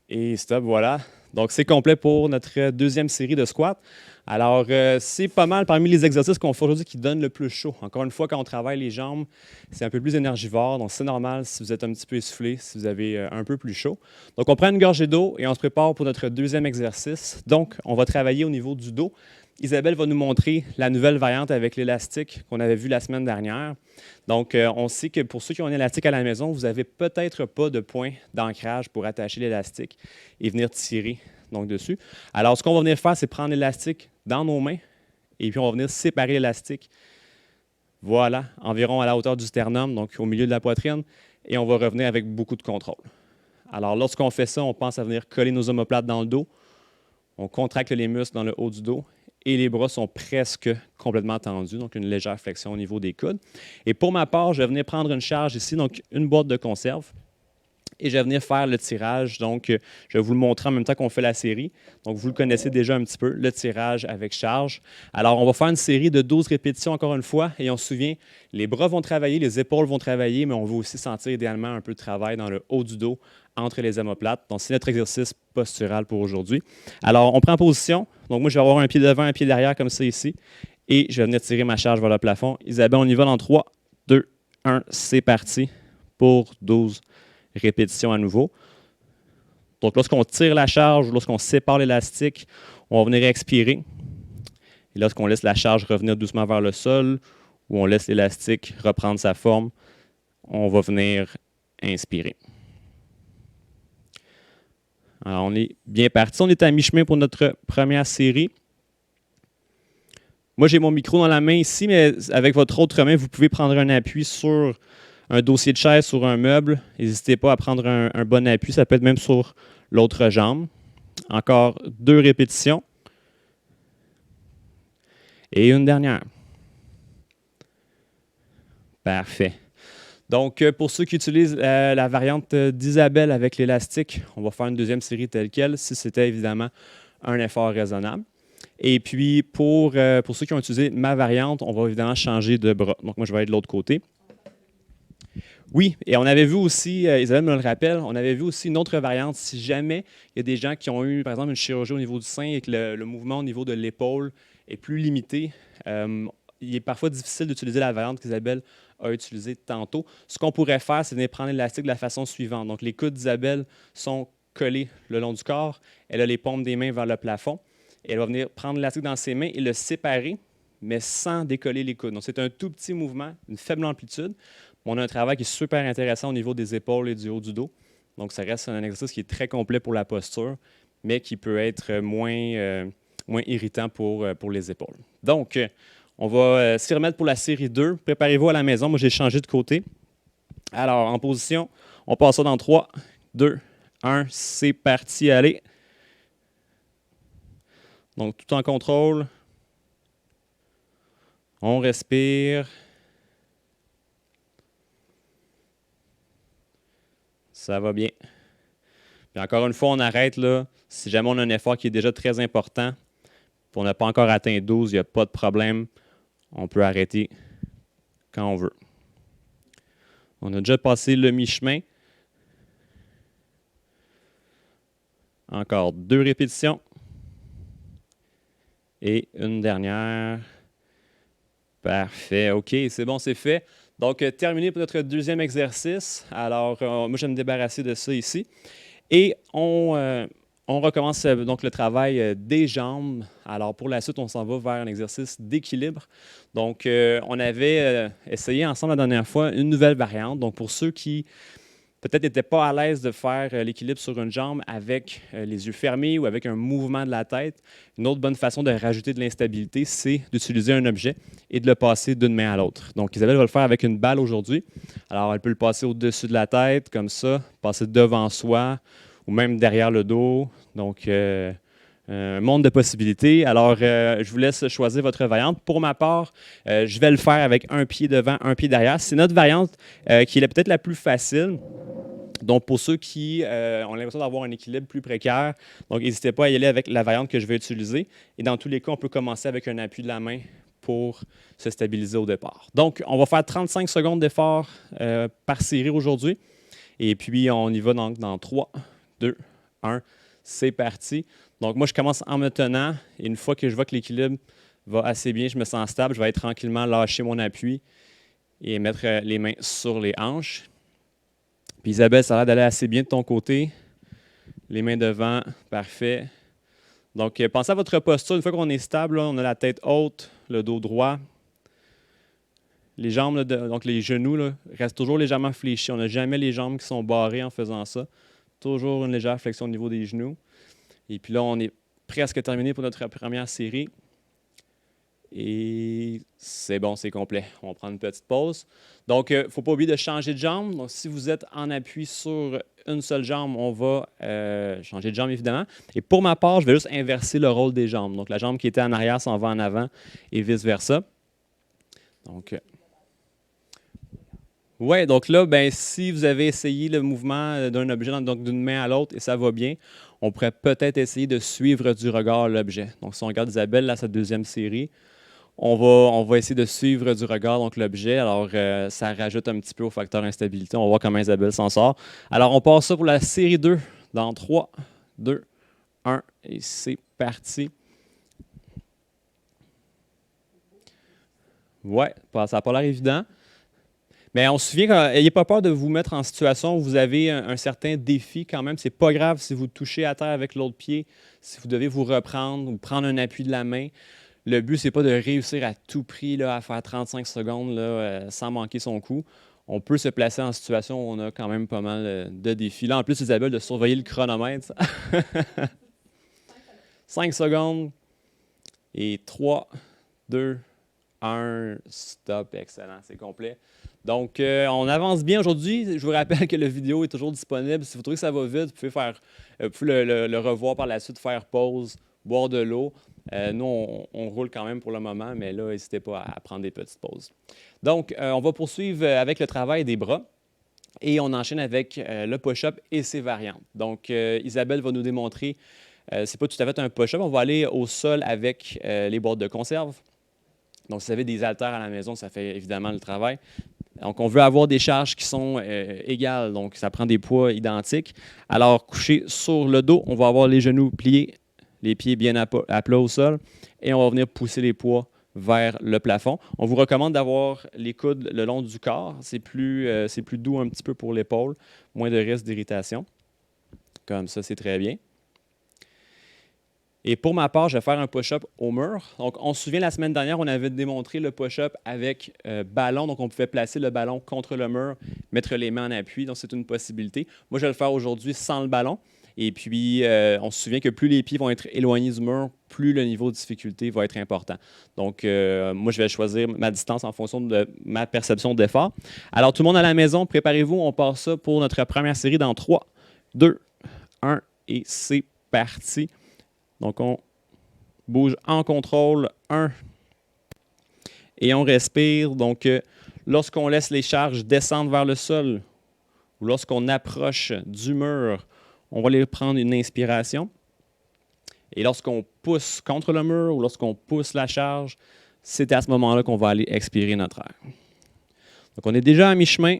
A: Et stop, voilà. Donc, c'est complet pour notre deuxième série de squats. Alors, c'est pas mal parmi les exercices qu'on fait aujourd'hui qui donnent le plus chaud. Encore une fois, quand on travaille les jambes, c'est un peu plus énergivore. Donc, c'est normal si vous êtes un petit peu essoufflé, si vous avez un peu plus chaud. Donc, on prend une gorgée d'eau et on se prépare pour notre deuxième exercice. Donc, on va travailler au niveau du dos. Isabelle va nous montrer la nouvelle variante avec l'élastique qu'on avait vu la semaine dernière. Donc, on sait que pour ceux qui ont un élastique à la maison, vous n'avez peut-être pas de point d'ancrage pour attacher l'élastique et venir tirer donc, dessus. Alors, ce qu'on va venir faire, c'est prendre l'élastique dans nos mains et puis on va venir séparer l'élastique. Voilà, environ à la hauteur du sternum, donc au milieu de la poitrine, et on va revenir avec beaucoup de contrôle. Alors, lorsqu'on fait ça, on pense à venir coller nos omoplates dans le dos. On contracte les muscles dans le haut du dos. Et les bras sont presque complètement tendus, donc une légère flexion au niveau des coudes. Et pour ma part, je vais venir prendre une charge ici, donc une boîte de conserve, et je vais venir faire le tirage. Donc, je vais vous le montrer en même temps qu'on fait la série. Donc, vous le connaissez déjà un petit peu, le tirage avec charge. Alors, on va faire une série de 12 répétitions encore une fois, et on se souvient, les bras vont travailler, les épaules vont travailler, mais on veut aussi sentir idéalement un peu de travail dans le haut du dos, entre les omoplates. Donc, c'est notre exercice postural pour aujourd'hui. Alors, on prend position. Donc, moi, je vais avoir un pied devant, un pied derrière comme ça ici. Et je vais venir tirer ma charge vers le plafond. Isabelle, on y va dans 3, 2, 1. C'est parti pour 12 répétitions à nouveau. Donc, lorsqu'on tire la charge ou lorsqu'on sépare l'élastique, on va venir expirer. Et lorsqu'on laisse la charge revenir doucement vers le sol ou on laisse l'élastique reprendre sa forme, on va venir inspirer. Alors, on est bien parti. On est à mi-chemin pour notre première série. Moi, j'ai mon micro dans la main ici, mais avec votre autre main, vous pouvez prendre un appui sur un dossier de chaise, sur un meuble. N'hésitez pas à prendre un bon appui. Ça peut être même sur l'autre jambe. Encore 2 répétitions. Et une dernière. Parfait. Donc, pour ceux qui utilisent la variante d'Isabelle avec l'élastique, on va faire une deuxième série telle quelle, si c'était évidemment un effort raisonnable. Et puis, pour ceux qui ont utilisé ma variante, on va évidemment changer de bras. Donc, moi, je vais être de l'autre côté. Oui, et on avait vu aussi, Isabelle me le rappelle, on avait vu aussi une autre variante. Si jamais il y a des gens qui ont eu, par exemple, une chirurgie au niveau du sein et que le mouvement au niveau de l'épaule est plus limité, il est parfois difficile d'utiliser la variante qu'Isabelle a utilisée tantôt. Ce qu'on pourrait faire, c'est venir prendre l'élastique de la façon suivante. Donc, les coudes d'Isabelle sont collés le long du corps. Elle a les paumes des mains vers le plafond. Et elle va venir prendre l'élastique dans ses mains et le séparer, mais sans décoller les coudes. Donc, c'est un tout petit mouvement, une faible amplitude. On a un travail qui est super intéressant au niveau des épaules et du haut du dos. Donc, ça reste un exercice qui est très complet pour la posture, mais qui peut être moins irritant pour les épaules. Donc, on va s'y remettre pour la série 2. Préparez-vous à la maison. Moi, j'ai changé de côté. Alors, en position, on passe ça dans 3, 2, 1, c'est parti, allez. Donc, tout en contrôle. On respire. Ça va bien. Puis encore une fois, on arrête là. Si jamais on a un effort qui est déjà très important, puis on n'a pas encore atteint 12, il n'y a pas de problème. On peut arrêter quand on veut. On a déjà passé le mi-chemin. Encore 2 répétitions. Et une dernière. Parfait. OK, c'est bon, c'est fait. Donc, terminé pour notre deuxième exercice. Alors, moi, je vais me débarrasser de ça ici. Et on recommence donc le travail des jambes. Alors, pour la suite, on s'en va vers un exercice d'équilibre. Donc, on avait essayé ensemble la dernière fois une nouvelle variante. Donc, pour ceux qui peut-être n'étaient pas à l'aise de faire l'équilibre sur une jambe avec les yeux fermés ou avec un mouvement de la tête, une autre bonne façon de rajouter de l'instabilité, c'est d'utiliser un objet et de le passer d'une main à l'autre. Donc, Isabelle va le faire avec une balle aujourd'hui. Alors, elle peut le passer au-dessus de la tête, comme ça, passer devant soi ou même derrière le dos. Donc, un monde de possibilités. Alors, je vous laisse choisir votre variante. Pour ma part, je vais le faire avec un pied devant, un pied derrière. C'est notre variante qui est peut-être la plus facile. Donc, pour ceux qui ont l'impression d'avoir un équilibre plus précaire, donc n'hésitez pas à y aller avec la variante que je vais utiliser. Et dans tous les cas, on peut commencer avec un appui de la main pour se stabiliser au départ. Donc, on va faire 35 secondes d'effort par série aujourd'hui. Et puis, on y va donc dans 3, 2, 1. C'est parti. Donc, moi, je commence en me tenant. Et une fois que je vois que l'équilibre va assez bien, je me sens stable, je vais tranquillement lâcher mon appui et mettre les mains sur les hanches. Puis Isabelle, ça a l'air d'aller assez bien de ton côté. Les mains devant, parfait. Donc, pensez à votre posture. Une fois qu'on est stable, là, on a la tête haute, le dos droit. Les jambes, là, donc les genoux, là, restent toujours légèrement fléchis. On n'a jamais les jambes qui sont barrées en faisant ça. Toujours une légère flexion au niveau des genoux. Et puis là, on est presque terminé pour notre première série. Et c'est bon, c'est complet. On va prendre une petite pause. Donc, il ne faut pas oublier de changer de jambe. Donc, si vous êtes en appui sur une seule jambe, on va changer de jambe, évidemment. Et pour ma part, je vais juste inverser le rôle des jambes. Donc, la jambe qui était en arrière s'en va en avant et vice-versa. Donc, ouais, donc là, ben, si vous avez essayé le mouvement d'un objet donc d'une main à l'autre et ça va bien, on pourrait peut-être essayer de suivre du regard l'objet. Donc, si on regarde Isabelle, là, sa deuxième série, on va essayer de suivre du regard donc l'objet. Alors, ça rajoute un petit peu au facteur instabilité. On va voir comment Isabelle s'en sort. Alors, on passe ça pour la série 2 dans 3, 2, 1 et c'est parti. Ouais, ça n'a pas l'air évident. Mais on se souvient n'ayez pas peur de vous mettre en situation où vous avez un certain défi quand même. Ce n'est pas grave si vous touchez à terre avec l'autre pied, si vous devez vous reprendre ou prendre un appui de la main. Le but, ce n'est pas de réussir à tout prix là, à faire 35 secondes là, sans manquer son coup. On peut se placer en situation où on a quand même pas mal de défis. Là, en plus, Isabelle, de surveiller le chronomètre. 5 secondes. Et 3, 2, 1, stop. Excellent, c'est complet. Donc, on avance bien aujourd'hui. Je vous rappelle que la vidéo est toujours disponible. Si vous trouvez que ça va vite, vous pouvez le revoir par la suite, faire pause, boire de l'eau. Nous, on roule quand même pour le moment, mais là, n'hésitez pas à prendre des petites pauses. Donc, on va poursuivre avec le travail des bras et on enchaîne avec le push-up et ses variantes. Donc, Isabelle va nous démontrer, c'est pas tout à fait un push-up, on va aller au sol avec les boîtes de conserve. Donc, si vous avez des haltères à la maison, ça fait évidemment le travail. Donc, on veut avoir des charges qui sont égales, donc ça prend des poids identiques. Alors, couché sur le dos, on va avoir les genoux pliés, les pieds bien à plat au sol, et on va venir pousser les poids vers le plafond. On vous recommande d'avoir les coudes le long du corps. C'est plus doux un petit peu pour l'épaule, moins de risque d'irritation. Comme ça, c'est très bien. Et pour ma part, je vais faire un push-up au mur. Donc, on se souvient, la semaine dernière, on avait démontré le push-up avec ballon. Donc, on pouvait placer le ballon contre le mur, mettre les mains en appui. Donc, c'est une possibilité. Moi, je vais le faire aujourd'hui sans le ballon. Et puis, on se souvient que plus les pieds vont être éloignés du mur, plus le niveau de difficulté va être important. Donc, moi, je vais choisir ma distance en fonction de ma perception d'effort. Alors, tout le monde à la maison, préparez-vous. On part ça pour notre première série dans 3, 2, 1 et c'est parti. Donc, on bouge en contrôle 1 et on respire. Donc, lorsqu'on laisse les charges descendre vers le sol ou lorsqu'on approche du mur, on va aller prendre une inspiration. Et lorsqu'on pousse contre le mur ou lorsqu'on pousse la charge, c'est à ce moment-là qu'on va aller expirer notre air. Donc, on est déjà à mi-chemin.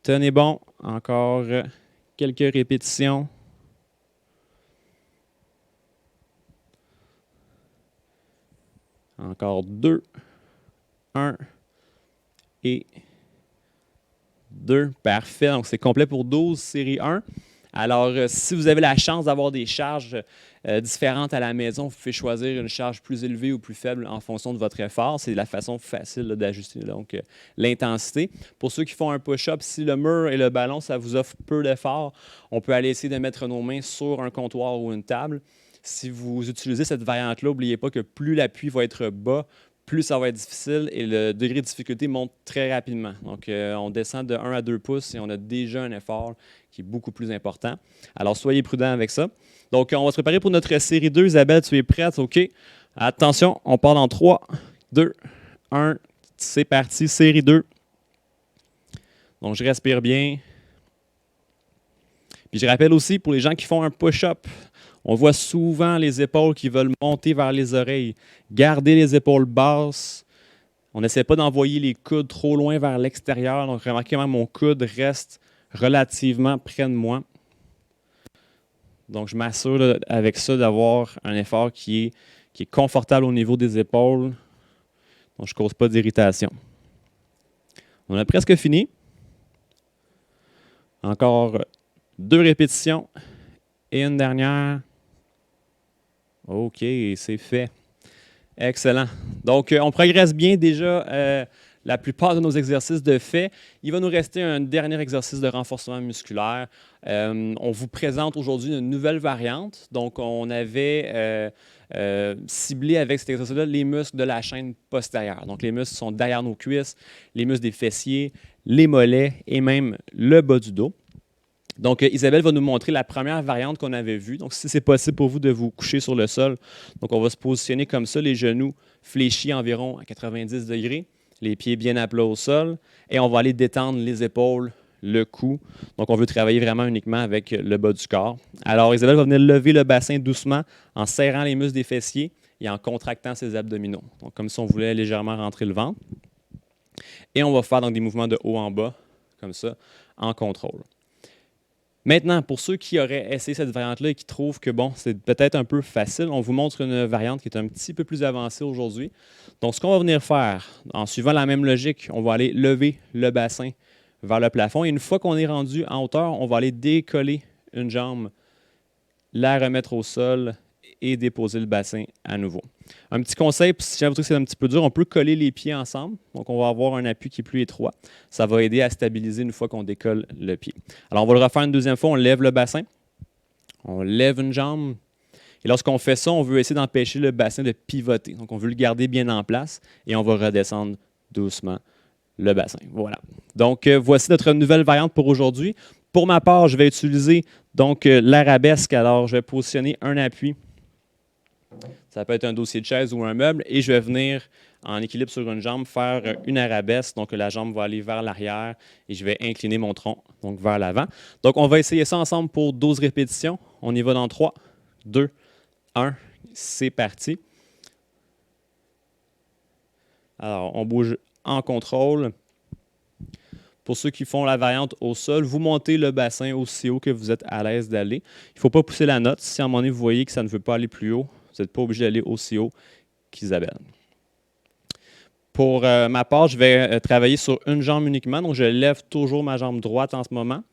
A: Tenez bon, encore quelques répétitions. Encore 2, 1 et 2. Parfait. Donc, c'est complet pour 12, série 1. Alors, si vous avez la chance d'avoir des charges différentes à la maison, vous pouvez choisir une charge plus élevée ou plus faible en fonction de votre effort. C'est la façon facile d'ajuster l'intensité. Pour ceux qui font un push-up, si le mur et le ballon, ça vous offre peu d'effort, on peut aller essayer de mettre nos mains sur un comptoir ou une table. Si vous utilisez cette variante-là, n'oubliez pas que plus l'appui va être bas, plus ça va être difficile et le degré de difficulté monte très rapidement. Donc, on descend de 1 à 2 pouces et on a déjà un effort qui est beaucoup plus important. Alors, soyez prudents avec ça. Donc, on va se préparer pour notre série 2. Isabelle, tu es prête? OK. Attention, on part dans 3, 2, 1. C'est parti, série 2. Donc, je respire bien. Puis, je rappelle aussi, pour les gens qui font un push-up, on voit souvent les épaules qui veulent monter vers les oreilles. Gardez les épaules basses. On n'essaie pas d'envoyer les coudes trop loin vers l'extérieur. Donc, remarquez que mon coude reste relativement près de moi. Donc, je m'assure avec ça d'avoir un effort qui est confortable au niveau des épaules. Donc, je ne cause pas d'irritation. On a presque fini. Encore 2 répétitions et une dernière. OK, c'est fait. Excellent. Donc, on progresse bien déjà la plupart de nos exercices de fait. Il va nous rester un dernier exercice de renforcement musculaire. On vous présente aujourd'hui une nouvelle variante. Donc, on avait ciblé avec cet exercice-là les muscles de la chaîne postérieure. Donc, les muscles sont derrière nos cuisses, les muscles des fessiers, les mollets et même le bas du dos. Donc, Isabelle va nous montrer la première variante qu'on avait vue. Donc, si c'est possible pour vous de vous coucher sur le sol, donc on va se positionner comme ça, les genoux fléchis environ à 90 degrés, les pieds bien à plat au sol, et on va aller détendre les épaules, le cou. Donc, on veut travailler vraiment uniquement avec le bas du corps. Alors, Isabelle va venir lever le bassin doucement en serrant les muscles des fessiers et en contractant ses abdominaux. Donc, comme si on voulait légèrement rentrer le ventre. Et on va faire donc des mouvements de haut en bas, comme ça, en contrôle. Maintenant, pour ceux qui auraient essayé cette variante-là et qui trouvent que bon, c'est peut-être un peu facile, on vous montre une variante qui est un petit peu plus avancée aujourd'hui. Donc, ce qu'on va venir faire, en suivant la même logique, on va aller lever le bassin vers le plafond. Et une fois qu'on est rendu en hauteur, on va aller décoller une jambe, la remettre au sol et déposer le bassin à nouveau. Un petit conseil, si jamais vous trouvez que c'est un petit peu dur, on peut coller les pieds ensemble. Donc, on va avoir un appui qui est plus étroit. Ça va aider à stabiliser une fois qu'on décolle le pied. Alors, on va le refaire une deuxième fois. On lève le bassin. On lève une jambe. Et lorsqu'on fait ça, on veut essayer d'empêcher le bassin de pivoter. Donc, on veut le garder bien en place et on va redescendre doucement le bassin. Voilà. Donc, voici notre nouvelle variante pour aujourd'hui. Pour ma part, je vais utiliser donc l'arabesque. Alors, je vais positionner un appui. Ça peut être un dossier de chaise ou un meuble. Et je vais venir en équilibre sur une jambe, faire une arabesque. Donc, la jambe va aller vers l'arrière et je vais incliner mon tronc donc vers l'avant. Donc, on va essayer ça ensemble pour 12 répétitions. On y va dans 3, 2, 1. C'est parti. Alors, on bouge en contrôle. Pour ceux qui font la variante au sol, vous montez le bassin aussi haut que vous êtes à l'aise d'aller. Il ne faut pas pousser la note. Si à un moment donné, vous voyez que ça ne veut pas aller plus haut, vous n'êtes pas obligé d'aller aussi haut qu'Isabelle. Pour ma part, je vais travailler sur une jambe uniquement. Donc, je lève toujours ma jambe droite en ce moment.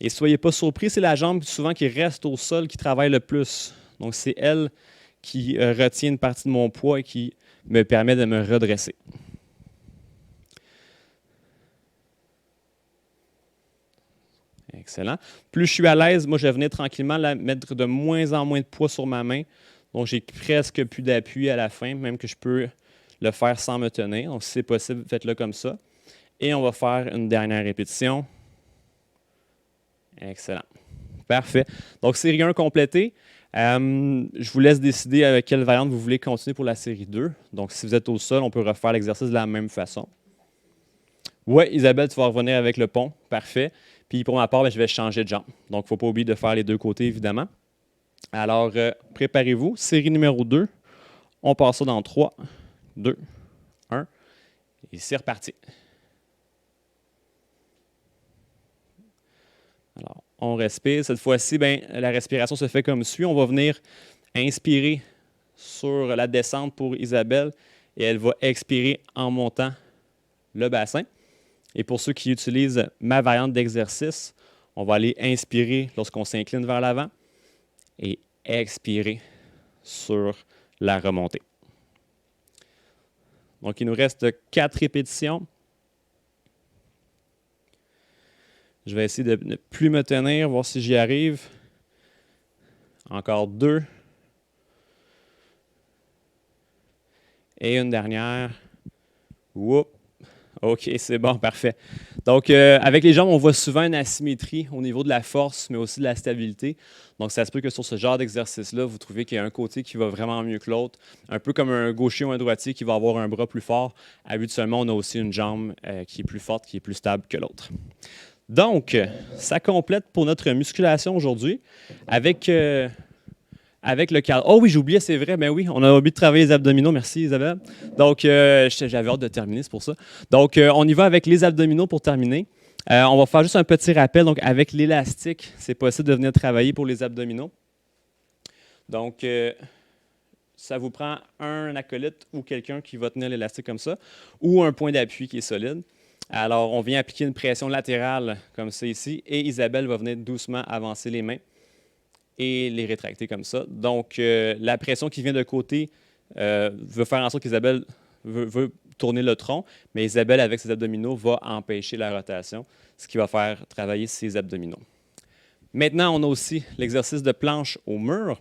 A: Et soyez pas surpris, c'est la jambe souvent qui reste au sol qui travaille le plus. Donc, c'est elle qui retient une partie de mon poids et qui me permet de me redresser. Excellent. Plus je suis à l'aise, moi, je vais venir tranquillement mettre de moins en moins de poids sur ma main. Donc, j'ai presque plus d'appui à la fin, même que je peux le faire sans me tenir. Donc, si c'est possible, faites-le comme ça. Et on va faire une dernière répétition. Excellent. Parfait. Donc, série 1 complétée. Je vous laisse décider avec quelle variante vous voulez continuer pour la série 2. Donc, si vous êtes au sol, on peut refaire l'exercice de la même façon. Oui, Isabelle, tu vas revenir avec le pont. Parfait. Puis pour ma part, je vais changer de jambe. Donc, il ne faut pas oublier de faire les deux côtés, évidemment. Alors, préparez-vous. Série numéro 2. On passe ça dans 3, 2, 1. Et c'est reparti. Alors, on respire. Cette fois-ci, la respiration se fait comme suit. On va venir inspirer sur la descente pour Isabelle et elle va expirer en montant le bassin. Et pour ceux qui utilisent ma variante d'exercice, on va aller inspirer lorsqu'on s'incline vers l'avant et expirer sur la remontée. Donc, il nous reste 4 répétitions. Je vais essayer de ne plus me tenir, voir si j'y arrive. Encore 2. Et une dernière. Whoop. OK, c'est bon, parfait. Donc, avec les jambes, on voit souvent une asymétrie au niveau de la force, mais aussi de la stabilité. Donc, ça se peut que sur ce genre d'exercice-là, vous trouvez qu'il y a un côté qui va vraiment mieux que l'autre. Un peu comme un gaucher ou un droitier qui va avoir un bras plus fort. Habituellement, on a aussi une jambe qui est plus forte, qui est plus stable que l'autre. Donc, ça complète pour notre musculation aujourd'hui avec le cadre. Oh oui, j'ai oublié, c'est vrai. Ben oui, on a oublié de travailler les abdominaux. Merci, Isabelle. Donc, j'avais hâte de terminer, c'est pour ça. Donc, on y va avec les abdominaux pour terminer. On va faire juste un petit rappel. Donc, avec l'élastique, c'est possible de venir travailler pour les abdominaux. Donc, ça vous prend un acolyte ou quelqu'un qui va tenir l'élastique comme ça, ou un point d'appui qui est solide. Alors, on vient appliquer une pression latérale comme ça ici, et Isabelle va venir doucement avancer les mains et les rétracter comme ça. Donc, la pression qui vient de côté veut faire en sorte qu'Isabelle veut tourner le tronc, mais Isabelle, avec ses abdominaux, va empêcher la rotation, ce qui va faire travailler ses abdominaux. Maintenant, on a aussi l'exercice de planche au mur.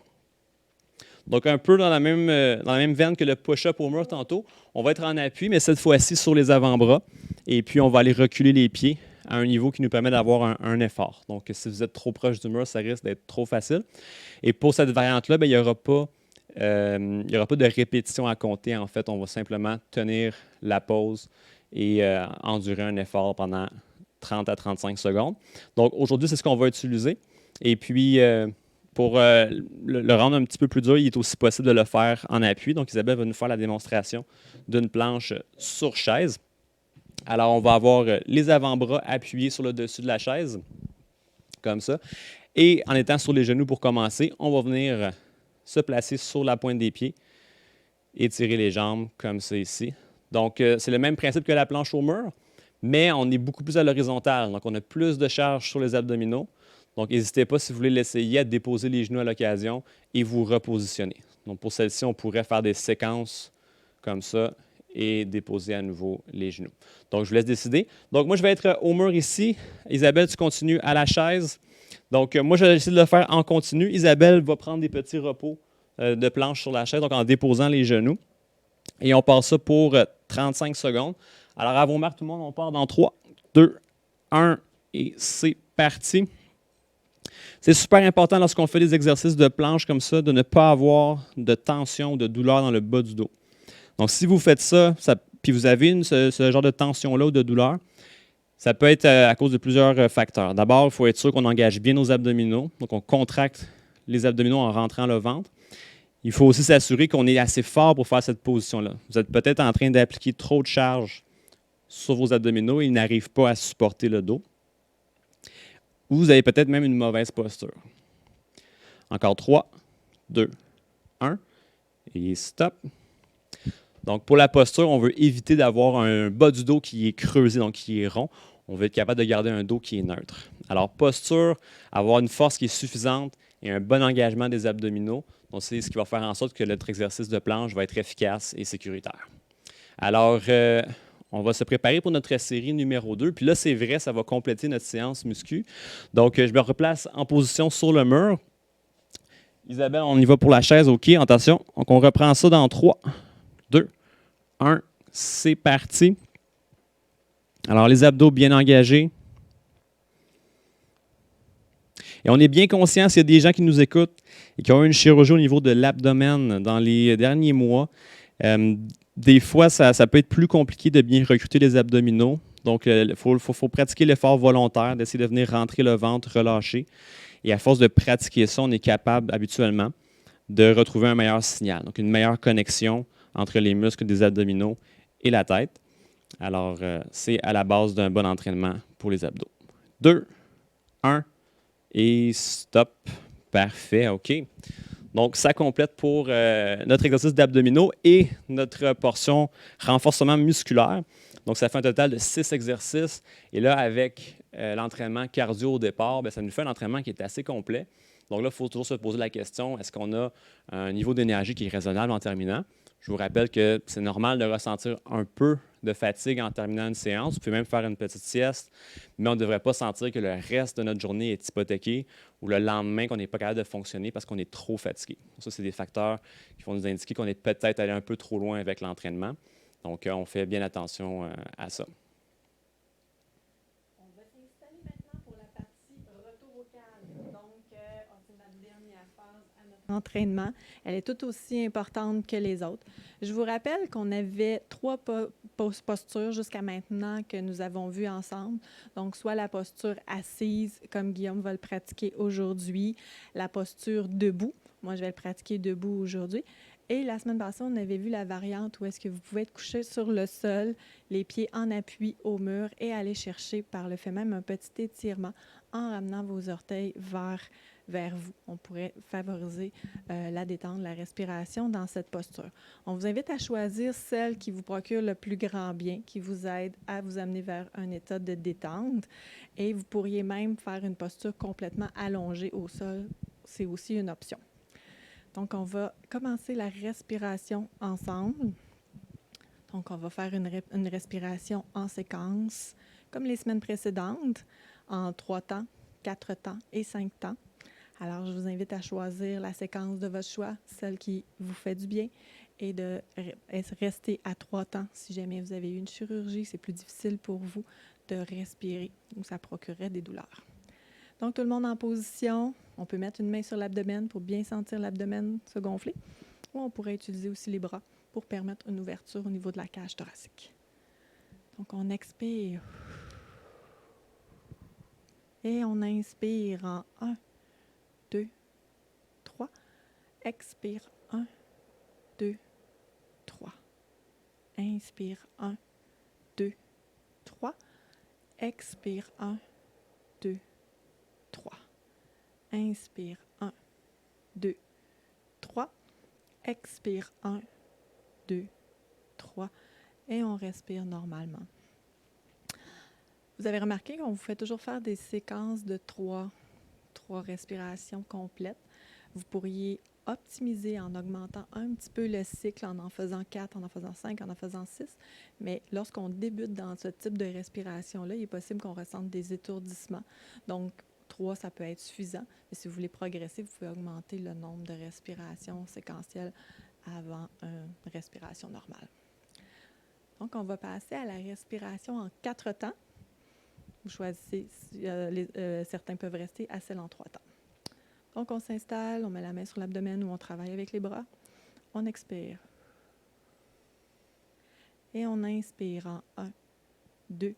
A: Donc, un peu dans la même veine que le push-up au mur tantôt. On va être en appui, mais cette fois-ci sur les avant-bras. Et puis, on va aller reculer les pieds à un niveau qui nous permet d'avoir un effort. Donc, si vous êtes trop proche du mur, ça risque d'être trop facile. Et pour cette variante-là, il n'y aura pas de répétition à compter. En fait, on va simplement tenir la pause et endurer un effort pendant 30 à 35 secondes. Donc, aujourd'hui, c'est ce qu'on va utiliser. Et puis, pour le rendre un petit peu plus dur, il est aussi possible de le faire en appui. Donc, Isabelle va nous faire la démonstration d'une planche sur chaise. Alors, on va avoir les avant-bras appuyés sur le dessus de la chaise, comme ça. Et en étant sur les genoux pour commencer, on va venir se placer sur la pointe des pieds, étirer les jambes comme ça ici. Donc, c'est le même principe que la planche au mur, mais on est beaucoup plus à l'horizontale. Donc, on a plus de charge sur les abdominaux. Donc, n'hésitez pas, si vous voulez l'essayer, à déposer les genoux à l'occasion et vous repositionner. Donc, pour celle-ci, on pourrait faire des séquences comme ça et déposer à nouveau les genoux. Donc, je vous laisse décider. Donc, moi, je vais être au mur ici. Isabelle, tu continues à la chaise. Donc, moi, je vais essayer de le faire en continu. Isabelle va prendre des petits repos de planche sur la chaise, donc en déposant les genoux. Et on passe ça pour 35 secondes. Alors, à vos marques, tout le monde, on part dans 3, 2, 1 et c'est parti. C'est super important lorsqu'on fait des exercices de planche comme ça, de ne pas avoir de tension ou de douleur dans le bas du dos. Donc, si vous faites ça puis vous avez ce genre de tension-là ou de douleur, ça peut être à cause de plusieurs facteurs. D'abord, il faut être sûr qu'on engage bien nos abdominaux. Donc, on contracte les abdominaux en rentrant le ventre. Il faut aussi s'assurer qu'on est assez fort pour faire cette position-là. Vous êtes peut-être en train d'appliquer trop de charge sur vos abdominaux et ils n'arrivent pas à supporter le dos. Ou vous avez peut-être même une mauvaise posture. Encore 3, 2, 1 et stop. Donc, pour la posture, on veut éviter d'avoir un bas du dos qui est creusé, donc qui est rond. On veut être capable de garder un dos qui est neutre. Alors, posture, avoir une force qui est suffisante et un bon engagement des abdominaux. Donc, c'est ce qui va faire en sorte que notre exercice de planche va être efficace et sécuritaire. Alors, on va se préparer pour notre série numéro 2. Puis là, c'est vrai, ça va compléter notre séance muscu. Donc, je me replace en position sur le mur. Isabelle, on y va pour la chaise. OK, attention. Donc, on reprend ça dans 3, 2, 1. C'est parti. Alors, les abdos bien engagés. Et on est bien conscient, s'il y a des gens qui nous écoutent et qui ont eu une chirurgie au niveau de l'abdomen dans les derniers mois, des fois, ça peut être plus compliqué de bien recruter les abdominaux. Donc, il faut pratiquer l'effort volontaire, d'essayer de venir rentrer le ventre, relâcher. Et à force de pratiquer ça, on est capable habituellement de retrouver un meilleur signal, donc une meilleure connexion entre les muscles des abdominaux et la tête. Alors, c'est à la base d'un bon entraînement pour les abdos. 2, 1 et stop. Parfait, OK. Donc, ça complète pour notre exercice d'abdominaux et notre portion renforcement musculaire. Donc, ça fait un total de 6 exercices. Et là, avec l'entraînement cardio au départ, bien, ça nous fait un entraînement qui est assez complet. Donc là, il faut toujours se poser la question, est-ce qu'on a un niveau d'énergie qui est raisonnable en terminant? Je vous rappelle que c'est normal de ressentir un peu de fatigue en terminant une séance. Vous pouvez même faire une petite sieste, mais on ne devrait pas sentir que le reste de notre journée est hypothéqué ou le lendemain qu'on n'est pas capable de fonctionner parce qu'on est trop fatigué. Ça, c'est des facteurs qui vont nous indiquer qu'on est peut-être allé un peu trop loin avec l'entraînement. Donc, on fait bien attention à ça.
B: On va s'installer maintenant pour la partie retour au calme. Donc, c'est la dernière phase à notre entraînement. Elle est tout aussi importante que les autres. Je vous rappelle qu'on avait 3 postures jusqu'à maintenant que nous avons vues ensemble. Donc, soit la posture assise, comme Guillaume va le pratiquer aujourd'hui, la posture debout. Moi, je vais le pratiquer debout aujourd'hui. Et la semaine passée, on avait vu la variante où est-ce que vous pouvez être couché sur le sol, les pieds en appui au mur et aller chercher par le fait même un petit étirement en ramenant vos orteils vers vous. On pourrait favoriser la détente, la respiration dans cette posture. On vous invite à choisir celle qui vous procure le plus grand bien, qui vous aide à vous amener vers un état de détente. Et vous pourriez même faire une posture complètement allongée au sol. C'est aussi une option. Donc, on va commencer la respiration ensemble. Donc, on va faire une respiration en séquence, comme les semaines précédentes, en 3 temps, 4 temps et 5 temps. Alors, je vous invite à choisir la séquence de votre choix, celle qui vous fait du bien, et de rester à 3 temps. Si jamais vous avez eu une chirurgie, c'est plus difficile pour vous de respirer ou ça procurerait des douleurs. Donc, tout le monde en position. On peut mettre une main sur l'abdomen pour bien sentir l'abdomen se gonfler. Ou on pourrait utiliser aussi les bras pour permettre une ouverture au niveau de la cage thoracique. Donc, on expire. Et on inspire en 1, 2, 3. Expire 1, 2, 3. Inspire 1, 2, 3. Expire 1, 2, 3. Inspire 1, 2, 3. Expire 1, 2, 3. Et on respire normalement. Vous avez remarqué qu'on vous fait toujours faire des séquences de 3 respirations complètes. Vous pourriez optimiser en augmentant un petit peu le cycle, en faisant 4, en faisant 5, en faisant 6. Mais lorsqu'on débute dans ce type de respiration-là, il est possible qu'on ressente des étourdissements. Donc, 3, ça peut être suffisant. Mais si vous voulez progresser, vous pouvez augmenter le nombre de respirations séquentielles avant une respiration normale. Donc, on va passer à la respiration en 4 temps. Vous choisissez, certains peuvent rester à celle en 3 temps. Donc, on s'installe, on met la main sur l'abdomen ou on travaille avec les bras. On expire. Et on inspire en 1, 2,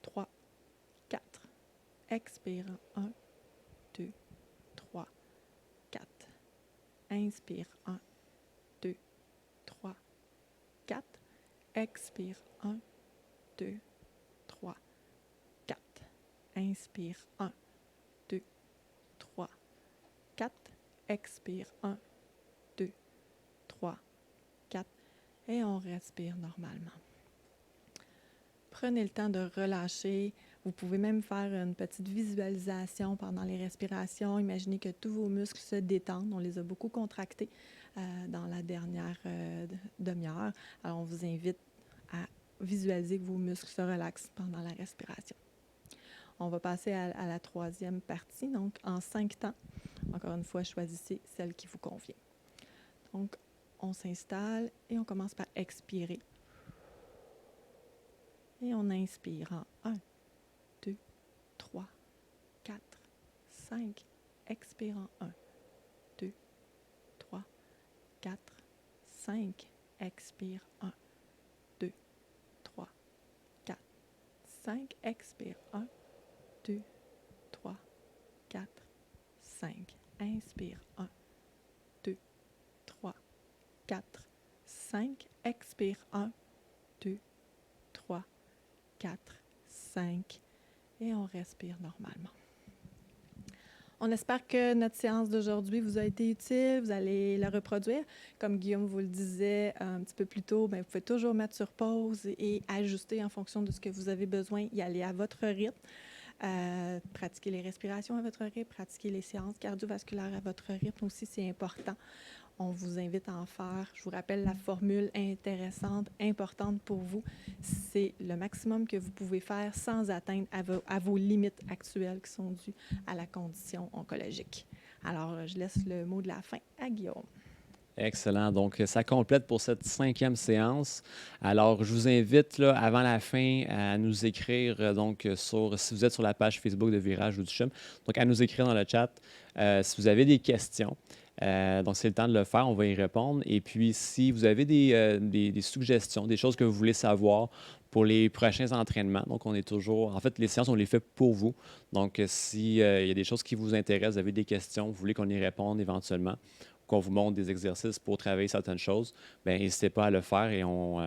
B: 3, 4. Expire en 1, 2, 3, 4. Inspire 1, 2, 3, 4. Expire 1, 2, 3, 4. Inspire 1, 2, 3, 4. Expire 1, 2, 3, 4. Et on respire normalement. Prenez le temps de relâcher. Vous pouvez même faire une petite visualisation pendant les respirations. Imaginez que tous vos muscles se détendent. On les a beaucoup contractés dans la dernière demi-heure. Alors, on vous invite à visualiser que vos muscles se relaxent pendant la respiration. On va passer à la 3e partie, donc en 5 temps. Encore une fois, choisissez celle qui vous convient. Donc, on s'installe et on commence par expirer. Et on inspire en 1, 2, 3, 4, 5. Expire en 1, 2, 3, 4, 5. Expire 1, 2, 3, 4, 5. Expire 1, 2, 3, 4, 5. Inspire 1, 2, 3, 4, 5. Expire 1, 2, 3, 4, 5. Et on respire normalement. On espère que notre séance d'aujourd'hui vous a été utile. Vous allez la reproduire. Comme Guillaume vous le disait un petit peu plus tôt, bien, vous pouvez toujours mettre sur pause et ajuster en fonction de ce que vous avez besoin, y aller à votre rythme. Pratiquer les respirations à votre rythme, pratiquer les séances cardiovasculaires à votre rythme aussi, c'est important. On vous invite à en faire. Je vous rappelle la formule intéressante, importante pour vous. C'est le maximum que vous pouvez faire sans atteindre à vos limites actuelles qui sont dues à la condition oncologique. Alors, je laisse le mot de la fin à Guillaume.
A: Excellent. Donc, ça complète pour cette 5e séance. Alors, je vous invite, là, avant la fin, à nous écrire, si vous êtes sur la page Facebook de Virage ou du CHUM, donc à nous écrire dans le chat si vous avez des questions. Donc, c'est le temps de le faire, on va y répondre. Et puis, si vous avez des suggestions, des choses que vous voulez savoir pour les prochains entraînements, donc on est toujours... En fait, les séances, on les fait pour vous. Donc, s'il y a des choses qui vous intéressent, vous avez des questions, vous voulez qu'on y réponde éventuellement, qu'on vous montre des exercices pour travailler certaines choses, bien, n'hésitez pas à le faire et on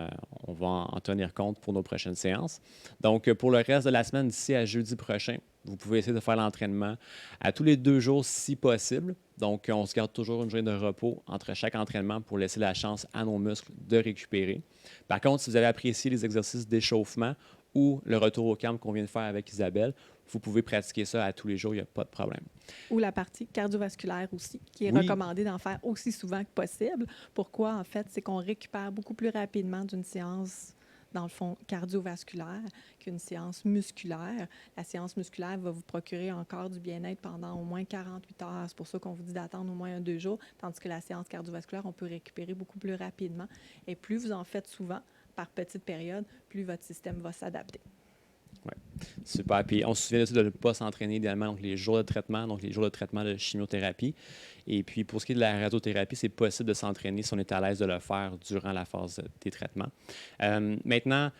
A: va en tenir compte pour nos prochaines séances. Donc, pour le reste de la semaine, d'ici à jeudi prochain, vous pouvez essayer de faire l'entraînement à tous les 2 jours si possible. Donc, on se garde toujours une journée de repos entre chaque entraînement pour laisser la chance à nos muscles de récupérer. Par contre, si vous avez apprécié les exercices d'échauffement ou le retour au camp qu'on vient de faire avec Isabelle, vous pouvez pratiquer ça à tous les jours, il n'y a pas de problème.
B: Ou la partie cardiovasculaire aussi, qui est recommandée d'en faire aussi souvent que possible. Pourquoi, en fait? C'est qu'on récupère beaucoup plus rapidement d'une séance, dans le fond, cardiovasculaire qu'une séance musculaire. La séance musculaire va vous procurer encore du bien-être pendant au moins 48 heures. C'est pour ça qu'on vous dit d'attendre au moins 2 jours, tandis que la séance cardiovasculaire, on peut récupérer beaucoup plus rapidement. Et plus vous en faites souvent, par petites périodes, plus votre système va s'adapter.
A: Oui, super. Puis on se souvient aussi de ne pas s'entraîner idéalement donc les jours de traitement, donc les jours de traitement de chimiothérapie. Et puis pour ce qui est de la radiothérapie, c'est possible de s'entraîner si on est à l'aise de le faire durant la phase des traitements. Maintenant,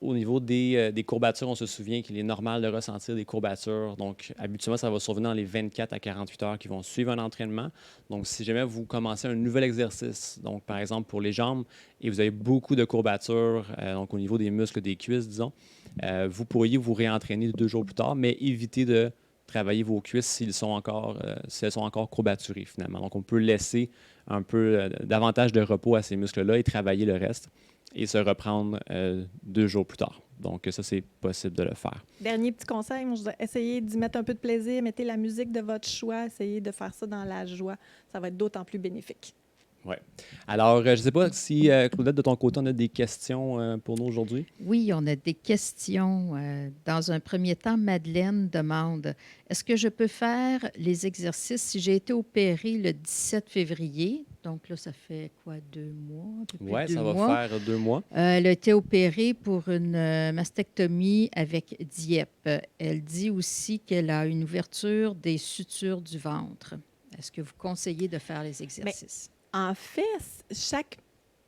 A: au niveau des courbatures, on se souvient qu'il est normal de ressentir des courbatures. Donc habituellement, ça va survenir dans les 24 à 48 heures qui vont suivre un entraînement. Donc si jamais vous commencez un nouvel exercice, donc par exemple pour les jambes, et vous avez beaucoup de courbatures, donc au niveau des muscles des cuisses, disons, vous pourriez vous réentraîner 2 jours plus tard, mais évitez de travailler vos cuisses si elles sont encore courbaturées, finalement. Donc, on peut laisser un peu davantage de repos à ces muscles-là et travailler le reste et se reprendre 2 jours plus tard. Donc, ça, c'est possible de le faire.
B: Dernier petit conseil, moi, je dirais, essayez d'y mettre un peu de plaisir, mettez la musique de votre choix, essayez de faire ça dans la joie. Ça va être d'autant plus bénéfique.
A: Oui. Alors, je ne sais pas si, Claudette, de ton côté, on a des questions pour nous aujourd'hui.
C: Oui, on a des questions. Dans un premier temps, Madeleine demande, est-ce que je peux faire les exercices si j'ai été opérée le 17 février? Donc là, ça fait quoi, 2 mois?
A: Oui, ça va faire 2 mois.
C: Elle a été opérée pour une mastectomie avec DIEP. Elle dit aussi qu'elle a une ouverture des sutures du ventre. Est-ce que vous conseillez de faire les exercices?
B: En fait, chaque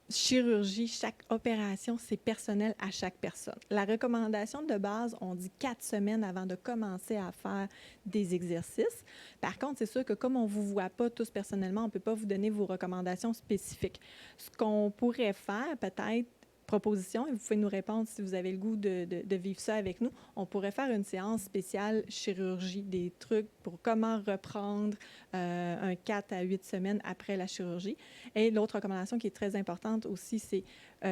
B: chirurgie, chaque opération, c'est personnel à chaque personne. La recommandation de base, on dit 4 semaines avant de commencer à faire des exercices. Par contre, c'est sûr que comme on ne vous voit pas tous personnellement, on ne peut pas vous donner vos recommandations spécifiques. Ce qu'on pourrait faire, peut-être, proposition, et vous pouvez nous répondre si vous avez le goût de vivre ça avec nous, on pourrait faire une séance spéciale chirurgie, des trucs pour comment reprendre un 4 à 8 semaines après la chirurgie. Et l'autre recommandation qui est très importante aussi, c'est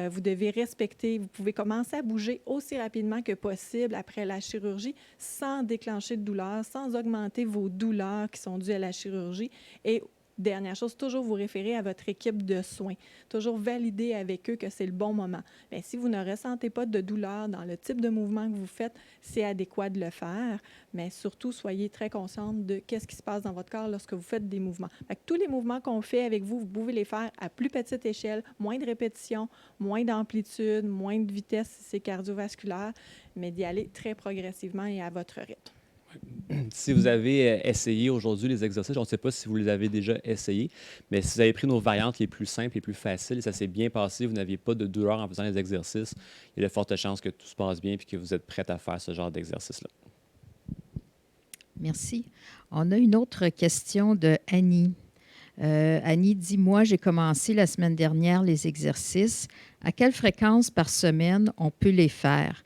B: vous devez respecter, vous pouvez commencer à bouger aussi rapidement que possible après la chirurgie sans déclencher de douleur, sans augmenter vos douleurs qui sont dues à la chirurgie. Et dernière chose, toujours vous référer à votre équipe de soins. Toujours valider avec eux que c'est le bon moment. Bien, si vous ne ressentez pas de douleur dans le type de mouvement que vous faites, c'est adéquat de le faire. Mais surtout, soyez très consciente de qu'est-ce qui se passe dans votre corps lorsque vous faites des mouvements. Fait que tous les mouvements qu'on fait avec vous, vous pouvez les faire à plus petite échelle, moins de répétitions, moins d'amplitude, moins de vitesse si c'est cardiovasculaire, mais d'y aller très progressivement et à votre rythme.
A: Si vous avez essayé aujourd'hui les exercices, on ne sait pas si vous les avez déjà essayés, mais si vous avez pris nos variantes les plus simples, les plus faciles, et ça s'est bien passé, vous n'aviez pas de douleur en faisant les exercices, il y a de fortes chances que tout se passe bien et que vous êtes prête à faire ce genre d'exercice-là.
C: Merci. On a une autre question de Annie. Annie dit, moi, j'ai commencé la semaine dernière les exercices. À quelle fréquence par semaine on peut les faire?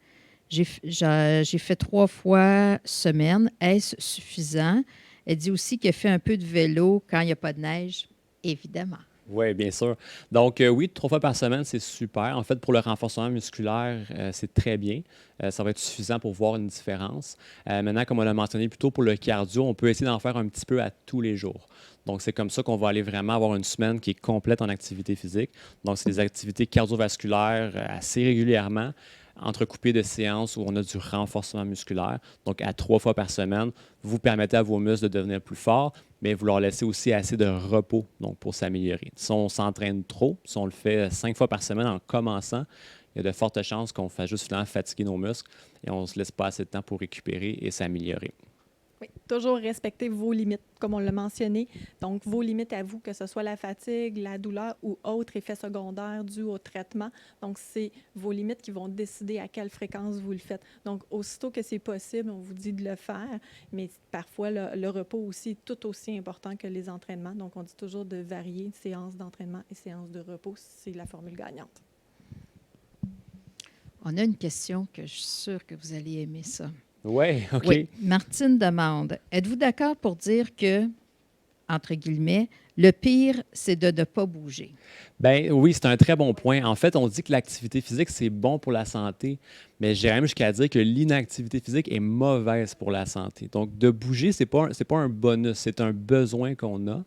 C: J'ai fait 3 fois semaine. Est-ce suffisant? Elle dit aussi qu'elle fait un peu de vélo quand il n'y a pas de neige, évidemment.
A: Oui, bien sûr. Donc, oui, 3 fois par semaine, c'est super. En fait, pour le renforcement musculaire, c'est très bien. Ça va être suffisant pour voir une différence. Maintenant, comme on l'a mentionné plus tôt, pour le cardio, on peut essayer d'en faire un petit peu à tous les jours. Donc, c'est comme ça qu'on va aller vraiment avoir une semaine qui est complète en activité physique. Donc, c'est des activités cardiovasculaires assez régulièrement, entrecoupées de séances où on a du renforcement musculaire. Donc, à 3 fois par semaine, vous permettez à vos muscles de devenir plus forts, mais vous leur laissez aussi assez de repos donc, pour s'améliorer. Si on s'entraîne trop, si on le fait 5 fois par semaine en commençant, il y a de fortes chances qu'on fasse juste finalement fatiguer nos muscles et on ne se laisse pas assez de temps pour récupérer et s'améliorer.
B: Oui, toujours respecter vos limites, comme on l'a mentionné. Donc, vos limites à vous, que ce soit la fatigue, la douleur ou autres effets secondaires dus au traitement. Donc, c'est vos limites qui vont décider à quelle fréquence vous le faites. Donc, aussitôt que c'est possible, on vous dit de le faire, mais parfois, le repos aussi est tout aussi important que les entraînements. Donc, on dit toujours de varier séances d'entraînement et séances de repos. C'est la formule gagnante.
C: On a une question que je suis sûre que vous allez aimer ça.
A: Ouais, OK.
C: Oui, Martine demande, êtes-vous d'accord pour dire que, entre guillemets, le pire, c'est de ne pas bouger?
A: Ben oui, c'est un très bon point. En fait, on dit que l'activité physique, c'est bon pour la santé, mais j'irais même jusqu'à dire que l'inactivité physique est mauvaise pour la santé. Donc, de bouger, c'est pas un bonus, c'est un besoin qu'on a.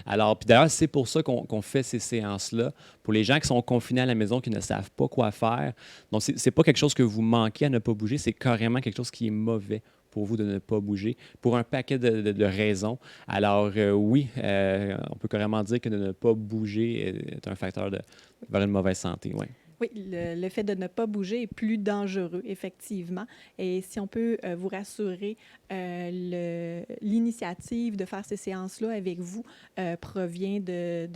A: Alors, puis d'ailleurs, c'est pour ça qu'on fait ces séances-là. Pour les gens qui sont confinés à la maison, qui ne savent pas quoi faire. Donc, c'est pas quelque chose que vous manquez à ne pas bouger, c'est carrément quelque chose qui est mauvais pour vous de ne pas bouger, pour un paquet de raisons. Alors oui, on peut carrément dire que de ne pas bouger est un facteur vers une mauvaise santé. Ouais.
B: Oui, le fait de ne pas bouger est plus dangereux, effectivement. Et si on peut vous rassurer, l'initiative de faire ces séances-là avec vous provient de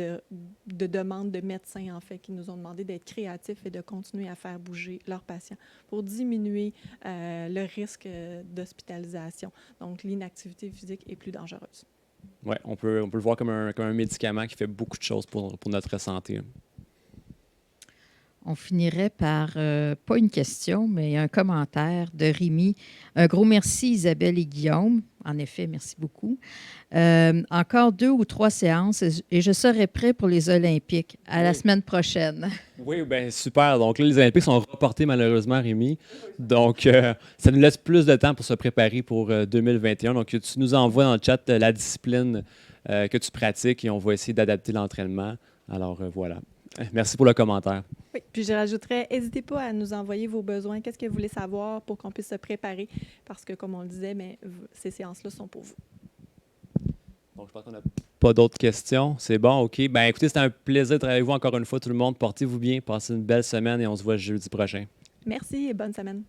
B: demandes de médecins, en fait, qui nous ont demandé d'être créatifs et de continuer à faire bouger leurs patients pour diminuer le risque d'hospitalisation. Donc, l'inactivité physique est plus dangereuse.
A: Oui, on peut le voir comme un médicament qui fait beaucoup de choses pour notre santé.
C: On finirait par, pas une question, mais un commentaire de Rémi. Un gros merci Isabelle et Guillaume. En effet, merci beaucoup. Encore 2 ou 3 séances et je serai prêt pour les Olympiques à la semaine prochaine.
A: Oui, bien super. Donc là, les Olympiques sont reportés malheureusement, Rémi. Donc, ça nous laisse plus de temps pour se préparer pour 2021. Donc, tu nous envoies dans le chat la discipline que tu pratiques et on va essayer d'adapter l'entraînement. Alors, voilà. Merci pour le commentaire.
B: Oui, puis je rajouterais, n'hésitez pas à nous envoyer vos besoins. Qu'est-ce que vous voulez savoir pour qu'on puisse se préparer? Parce que, comme on le disait, mais ces séances-là sont pour vous.
A: Donc, je pense qu'on n'a pas d'autres questions. C'est bon, OK. Ben, écoutez, c'était un plaisir de travailler avec vous encore une fois, tout le monde. Portez-vous bien, passez une belle semaine et on se voit jeudi prochain.
B: Merci et bonne semaine.